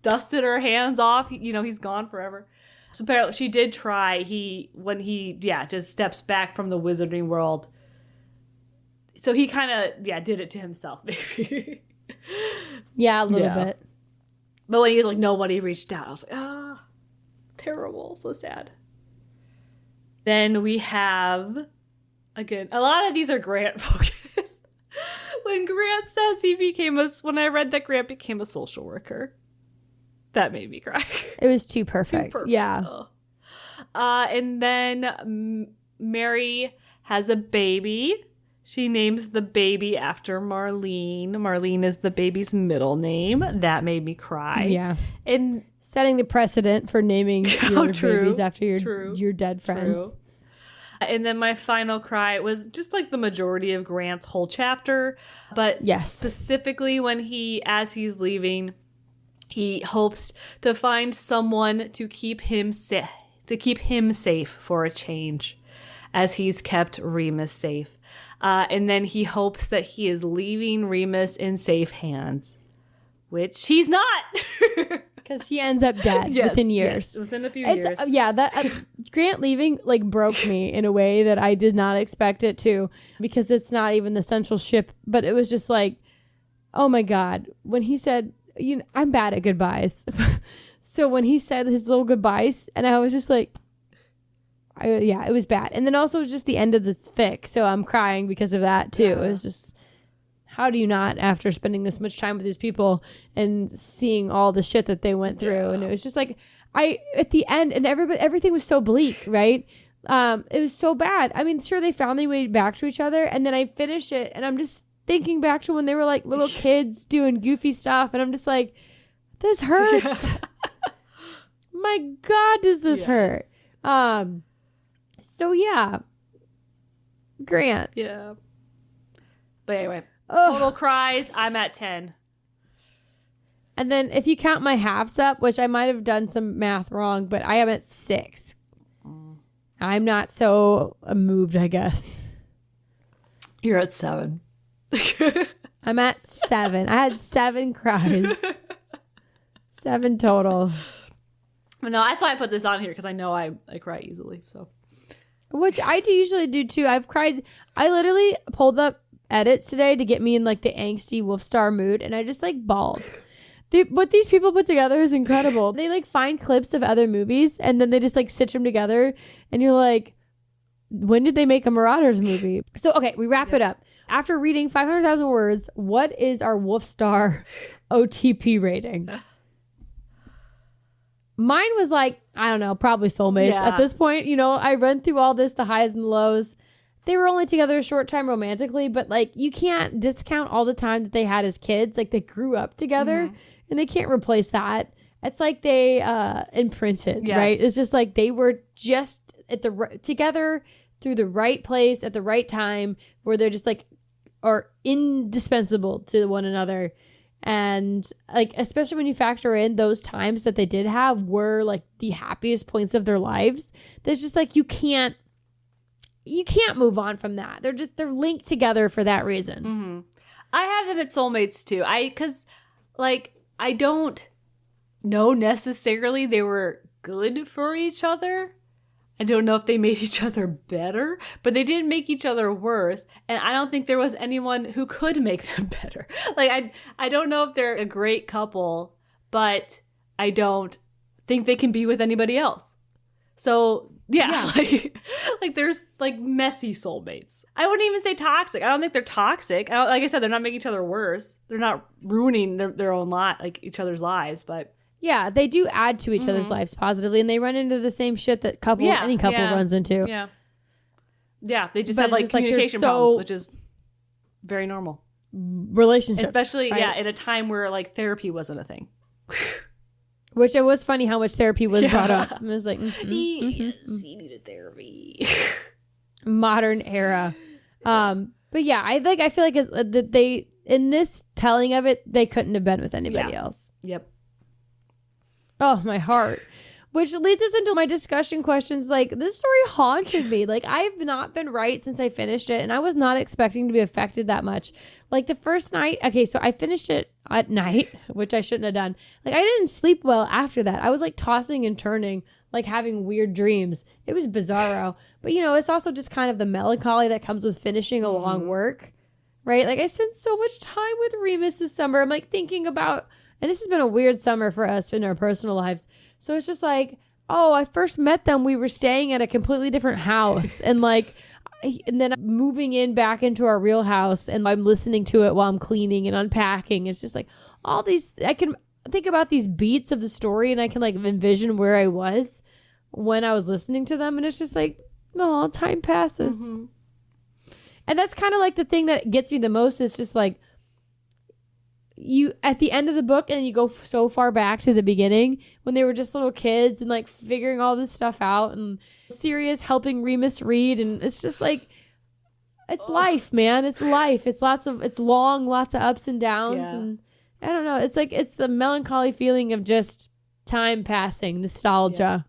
Speaker 2: dusted her hands off. You know, he's gone forever. So apparently she did try. When he just steps back from the wizarding world. So he kind of, did it to himself, maybe.
Speaker 3: Yeah, a little bit.
Speaker 2: But when he was like, nobody reached out, I was like, terrible, so sad. Then we have, again, a lot of these are Grant focused. When Grant says when I read that Grant became a social worker. That made me cry.
Speaker 3: It was too perfect. Yeah.
Speaker 2: And then Mary has a baby. She names the baby after Marlene. Marlene is the baby's middle name. That made me cry.
Speaker 3: Yeah.
Speaker 2: And
Speaker 3: setting the precedent for naming your babies after your dead friends.
Speaker 2: True. And then my final cry was just like the majority of Grant's whole chapter. But specifically when as he's leaving, he hopes to find someone to keep him safe for a change, as he's kept Remus safe. And then he hopes that he is leaving Remus in safe hands, which he's not.
Speaker 3: Because he ends up dead within years.
Speaker 2: Yes, within a few years.
Speaker 3: Grant leaving like broke me in a way that I did not expect it to, because it's not even the central ship. But it was just like, oh my God, when he said, I'm bad at goodbyes. So when he said his little goodbyes, and I was just like, it was bad. And then also it was just the end of the fic. So I'm crying because of that too. It was just, how do you not, after spending this much time with these people and seeing all the shit that they went through? And it was just like, at the end, and everything was so bleak, right? It was so bad. I mean, sure, they found their way back to each other, and then I finished it, and I'm just thinking back to when they were like little kids doing goofy stuff, and I'm just like, this hurts. My God, does this hurt? So yeah, Grant.
Speaker 2: Yeah. But anyway. Total cries, I'm at 10.
Speaker 3: And then if you count my halves up, which I might have done some math wrong, but I am at 6. I'm not so moved, I guess.
Speaker 2: You're at 7.
Speaker 3: I'm at 7. I had 7 cries. 7 total.
Speaker 2: No, that's why I put this on here, because I know I cry easily. So,
Speaker 3: which I do usually do too. I've cried. I literally pulled up edits today to get me in like the angsty Wolfstar mood, and I just like bawled. What these people put together is incredible. They like find clips of other movies, and then they just like stitch them together, and you're like, when did they make a Marauders movie? So okay, we wrap it up. After reading 500,000 words, what is our Wolfstar OTP rating? Mine was like, I don't know, probably soulmates at this point. I run through all this, the highs and the lows. They were only together a short time romantically, but like you can't discount all the time that they had as kids. Like they grew up together, and they can't replace that. It's like they imprinted, right? It's just like they were just together through the right place at the right time, where they're just like are indispensable to one another. And like, especially when you factor in those times that they did have were like the happiest points of their lives. There's just like, you can't move on from that. They're linked together for that reason.
Speaker 2: Mm-hmm. I have them at soulmates too. Because like, I don't know necessarily they were good for each other. I don't know if they made each other better, but they didn't make each other worse. And I don't think there was anyone who could make them better. Like, I don't know if they're a great couple, but I don't think they can be with anybody else. So, yeah. Like there's like messy soulmates. I wouldn't even say toxic. I don't think they're toxic. Like I said, they're not making each other worse. They're not ruining their own lot, like each other's lives, but
Speaker 3: yeah, they do add to each other's lives positively, and they run into the same shit that any couple runs into.
Speaker 2: Yeah, they just have like communication problems, which is very normal.
Speaker 3: Relationships,
Speaker 2: especially in a time where like therapy wasn't a thing.
Speaker 3: Which it was funny how much therapy was brought up. It was like,
Speaker 2: yes, you needed therapy.
Speaker 3: Modern era. But yeah, I feel like they, in this telling of it, they couldn't have been with anybody else.
Speaker 2: Yep.
Speaker 3: Oh, my heart. Which leads us into my discussion questions. Like, this story haunted me. Like, I've not been right since I finished it, and I was not expecting to be affected that much. Like, the first night, okay, so I finished it at night, which I shouldn't have done. Like, I didn't sleep well after that. I was, like, tossing and turning, like, having weird dreams. It was bizarro. But, it's also just kind of the melancholy that comes with finishing a long work, right? Like, I spent so much time with Remus this summer. I'm, like, thinking about... And this has been a weird summer for us in our personal lives. So it's just like, I first met them. We were staying at a completely different house. And then moving back into our real house. And I'm listening to it while I'm cleaning and unpacking. It's just like all these, I can think about these beats of the story, and I can like envision where I was when I was listening to them. And it's just like, time passes. And that's kind of like the thing that gets me the most is just like, you at the end of the book and you go so far back to the beginning when they were just little kids and like figuring all this stuff out, and Sirius helping Remus read, and it's just like it's life, man. It's life. It's lots of ups and downs, and I don't know. It's like it's the melancholy feeling of just time passing, nostalgia.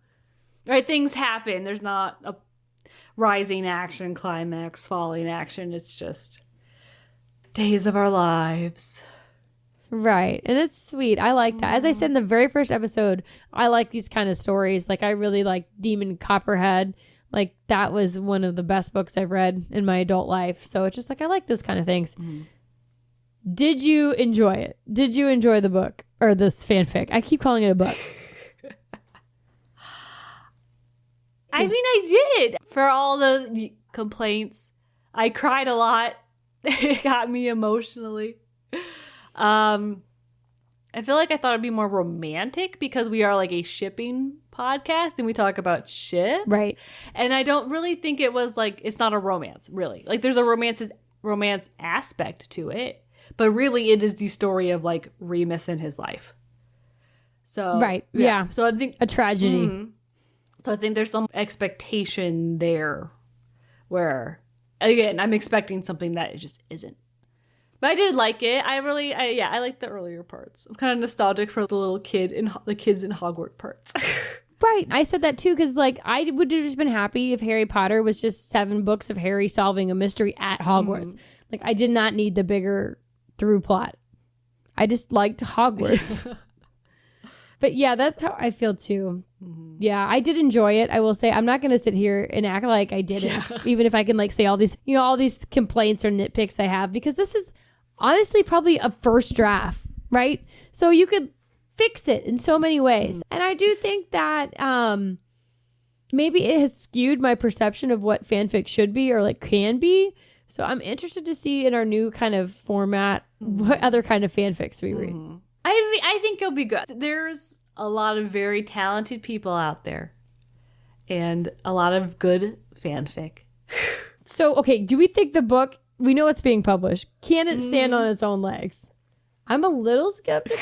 Speaker 2: Right, things happen. There's not a rising action, climax, falling action. It's just days of our lives.
Speaker 3: Right. And it's sweet. I like that. As I said in the very first episode, I like these kind of stories. Like I really like Demon Copperhead. Like that was one of the best books I've read in my adult life. So it's just like I like those kind of things. Mm-hmm. Did you enjoy it? Did you enjoy the book or this fanfic? I keep calling it a book.
Speaker 2: I mean, I did. For all the complaints, I cried a lot. It got me emotionally. I feel like I thought it'd be more romantic because we are like a shipping podcast and we talk about ships.
Speaker 3: Right.
Speaker 2: And I don't really think it was like, it's not a romance, really. Like there's a romance aspect to it, but really it is the story of like Remus and his life. So
Speaker 3: right. Yeah.
Speaker 2: So I think
Speaker 3: a tragedy.
Speaker 2: Mm-hmm. So I think there's some expectation there where, again, I'm expecting something that it just isn't. But I did like it. I like the earlier parts. I'm kind of nostalgic for the little kid and the kids in Hogwarts parts.
Speaker 3: Right. I said that too because like I would have just been happy if Harry Potter was just 7 books of Harry solving a mystery at Hogwarts. Mm-hmm. Like I did not need the bigger through plot. I just liked Hogwarts. But yeah, that's how I feel too. Mm-hmm. Yeah, I did enjoy it. I will say I'm not going to sit here and act like I didn't, even if I can like say all these, all these complaints or nitpicks I have, because this is honestly probably a first draft, right? So you could fix it in so many ways. Mm-hmm. And I do think that maybe it has skewed my perception of what fanfic should be or like can be. So I'm interested to see in our new kind of format what other kind of fanfics we read.
Speaker 2: Mm-hmm. I think it'll be good. There's a lot of very talented people out there and a lot of good fanfic.
Speaker 3: So, okay, do we think the book, we know it's being published, can it stand on its own legs? I'm a little skeptical.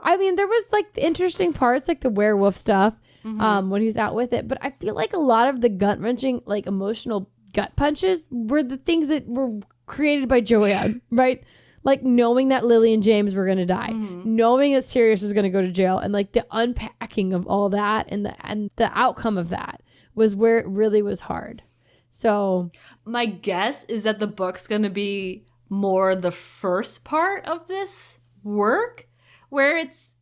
Speaker 3: I mean, there was like interesting parts like the werewolf stuff when he was out with it, but I feel like a lot of the gut-wrenching, like emotional gut punches were the things that were created by Joanne, right? Like knowing that Lily and James were going to die, knowing that Sirius was going to go to jail, and like the unpacking of all that and the outcome of that was where it really was hard. So
Speaker 2: my guess is that the book's going to be more the first part of this work where it's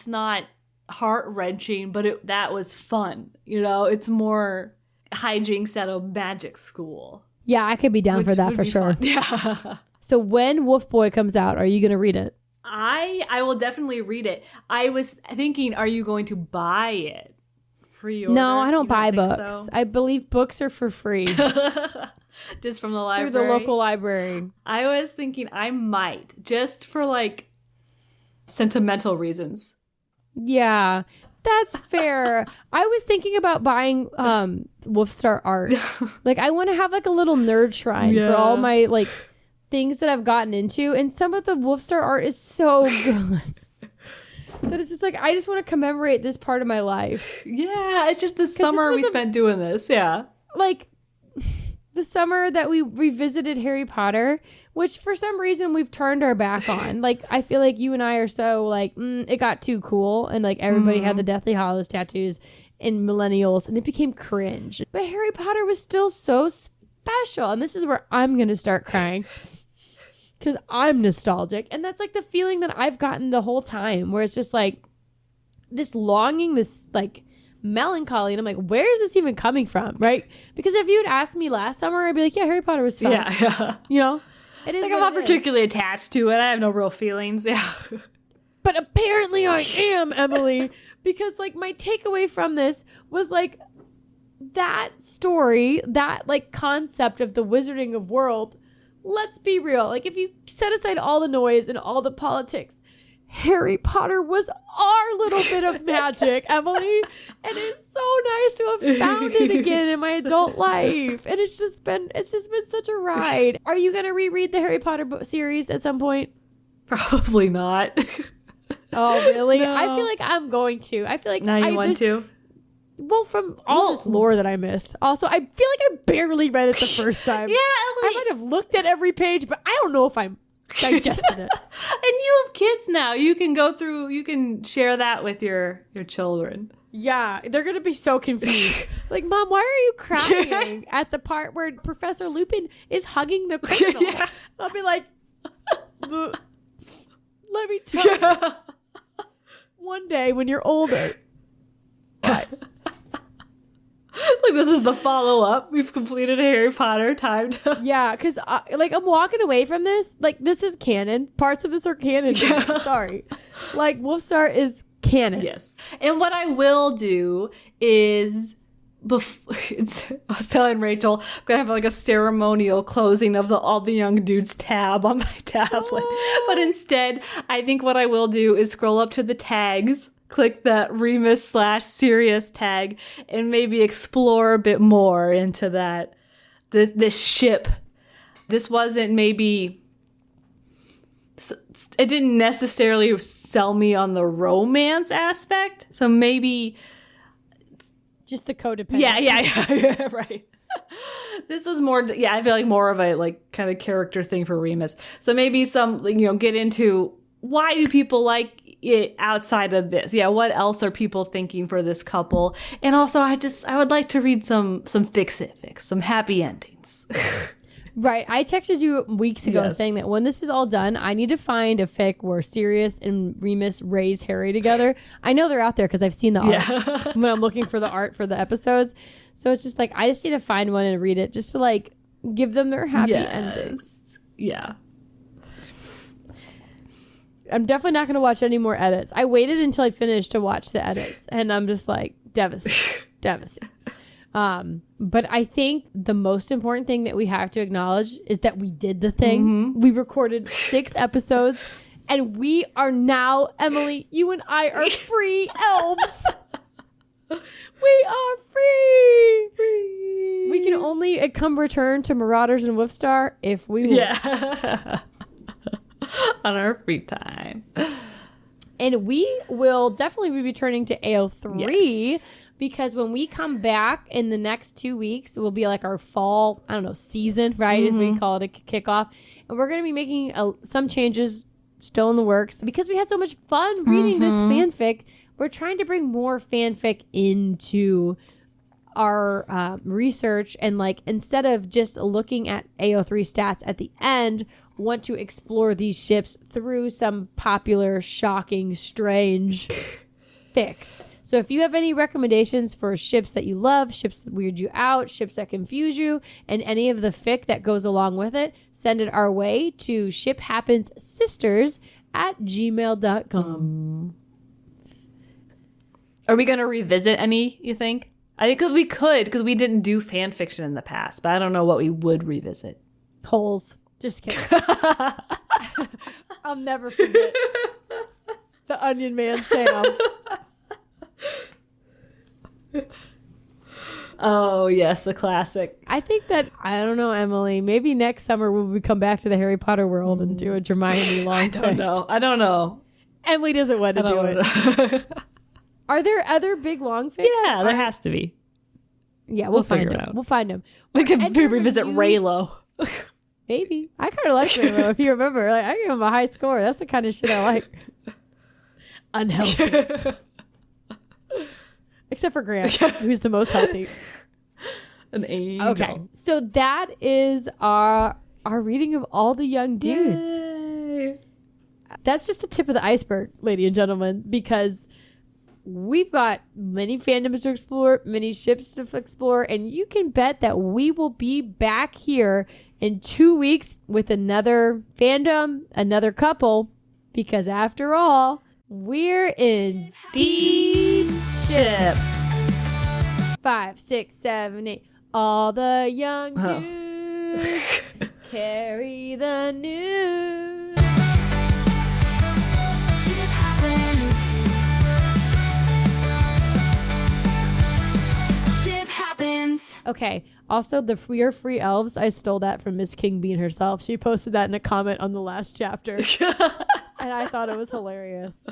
Speaker 2: not heart-wrenching, but that was fun. It's more hijinks at a magic school.
Speaker 3: Yeah, I could be down for that for sure.
Speaker 2: Fun. Yeah.
Speaker 3: So when Wolfboy comes out, are you going to read it?
Speaker 2: I will definitely read it. I was thinking, are you going to buy it? Pre-order?
Speaker 3: No, I don't buy books.
Speaker 2: So?
Speaker 3: I believe books are for free.
Speaker 2: Just from the library?
Speaker 3: Through the local library.
Speaker 2: I was thinking I might, just for like sentimental reasons.
Speaker 3: Yeah, that's fair. I was thinking about buying Wolfstar art. Like I want to have like a little nerd shrine for all my like things that I've gotten into, and some of the Wolfstar art is so good that it's just like I just want to commemorate this part of my life.
Speaker 2: Yeah, it's just the summer we spent doing this. Yeah,
Speaker 3: like the summer that we revisited Harry Potter, which for some reason we've turned our back on. Like I feel like you and I are so like it got too cool, and like everybody had the Deathly Hallows tattoos and millennials, and it became cringe. But Harry Potter was still so special, and this is where I'm gonna start crying because I'm nostalgic, and that's like the feeling that I've gotten the whole time, where it's just like this longing, this like melancholy, and I'm like, where is this even coming from, right? Because if you'd asked me last summer, I'd be like, yeah, Harry Potter was fun.
Speaker 2: Yeah.
Speaker 3: It is
Speaker 2: like I'm not particularly attached to it. I have no real feelings. Yeah.
Speaker 3: But apparently I am, Emily, because like my takeaway from this was like that story, that like concept of the wizarding of world. Let's be real. Like if you set aside all the noise and all the politics, Harry Potter was our little bit of magic, Emily. And it's so nice to have found it again in my adult life. And it's just been such a ride. Are you going to reread the Harry Potter series at some point?
Speaker 2: Probably not.
Speaker 3: Oh, really?
Speaker 2: No.
Speaker 3: I feel like I'm going to. I feel like
Speaker 2: Now you want to?
Speaker 3: Well, from all this lore that I missed. Also, I feel like I barely read it the first time.
Speaker 2: Yeah,
Speaker 3: I might have looked at every page, but I don't know if I'm digested it.
Speaker 2: And you have kids now. You can go through, you can share that with your children.
Speaker 3: Yeah, they're going to be so confused. Like, Mom, why are you crying at the part where Professor Lupin is hugging the criminal?
Speaker 2: Yeah.
Speaker 3: I'll be like, let me tell you. One day when you're older.
Speaker 2: Like, this is the follow-up. We've completed a Harry Potter time.
Speaker 3: Yeah, because like I'm walking away from this. Like, this is canon. Parts of this are canon.
Speaker 2: Yeah.
Speaker 3: Sorry. Like, Wolfstar is canon.
Speaker 2: Yes. And what I will do is, I was telling Rachel, I'm going to have like a ceremonial closing of all the young dudes tab on my tablet.
Speaker 3: Oh.
Speaker 2: But instead, I think what I will do is scroll up to the tags, click that Remus/Sirius tag, and maybe explore a bit more into that, this ship. This wasn't maybe, it didn't necessarily sell me on the romance aspect. So maybe,
Speaker 3: Just the codependent.
Speaker 2: yeah, right. This was more, I feel like more of a like kind of character thing for Remus. So maybe some, get into why do people like it outside of this? Yeah, what else are people thinking for this couple? And also, I would like to read some fics, some happy endings.
Speaker 3: Right. I texted you weeks ago
Speaker 2: Yes.
Speaker 3: saying that when this is all done, I need to find a fic where Sirius and Remus raise Harry together. I know they're out there because I've seen the art when I'm looking for the art for the episodes. So it's just like, I just need to find one and read it just to like give them their happy endings.
Speaker 2: Yeah.
Speaker 3: I'm definitely not going to watch any more edits. I waited until I finished to watch the edits, and I'm just like devastated. But I think the most important thing that we have to acknowledge is that we did the thing.
Speaker 2: Mm-hmm.
Speaker 3: We recorded 6 episodes, and we are now, Emily, you and I are free elves. We are free. We can only come return to Marauders and Wolfstar if we want.
Speaker 2: Yeah. On our free time.
Speaker 3: And we will definitely be returning to AO3
Speaker 2: Yes.
Speaker 3: because when we come back in the next 2 weeks, it will be like our fall, season, right? If we call it a kickoff. And we're going to be making some changes still in the works because we had so much fun reading this fanfic. We're trying to bring more fanfic into our research and like instead of just looking at AO3 stats at the end, want to explore these ships through some popular, shocking, strange fics. So if you have any recommendations for ships that you love, ships that weird you out, ships that confuse you, and any of the fic that goes along with it, send it our way to shiphappenssisters@gmail.com.
Speaker 2: Are we going to revisit any, you think? I think we could, because we didn't do fan fiction in the past, but I don't know what we would revisit.
Speaker 3: Holes. Just kidding. I'll never forget the Onion Man Sam.
Speaker 2: Oh, yes, a classic.
Speaker 3: I think that, I don't know, Emily, maybe next summer we'll come back to the Harry Potter world and do a Hermione long
Speaker 2: I don't know.
Speaker 3: Emily doesn't want to do it. Are there other big long fics?
Speaker 2: Yeah, there has to be.
Speaker 3: Yeah,
Speaker 2: We'll
Speaker 3: find
Speaker 2: figure it
Speaker 3: them.
Speaker 2: out.
Speaker 3: We'll find them.
Speaker 2: We could
Speaker 3: Enter
Speaker 2: revisit
Speaker 3: you-
Speaker 2: Raylo.
Speaker 3: Maybe. I kind of like Raylo, if you remember. Like, I gave him a high score. That's the kind of shit I like. Unhealthy. Except for Grant, who's the most healthy.
Speaker 2: An angel.
Speaker 3: Okay. So that is our reading of all the young dudes.
Speaker 2: Yay.
Speaker 3: That's just the tip of the iceberg, ladies and gentlemen, because we've got many fandoms to explore, many ships to explore, and you can bet that we will be back here in 2 weeks with another fandom, another couple, because after all, we're in
Speaker 2: Deep ship.
Speaker 3: 5, 6, 7, 8. All the young dudes carry the news.
Speaker 1: Ship happens. Ship happens.
Speaker 3: Okay. Also, the We Are Free Elves, I stole that from Miss King Bean herself. She posted that in a comment on the last chapter. And I thought it was hilarious.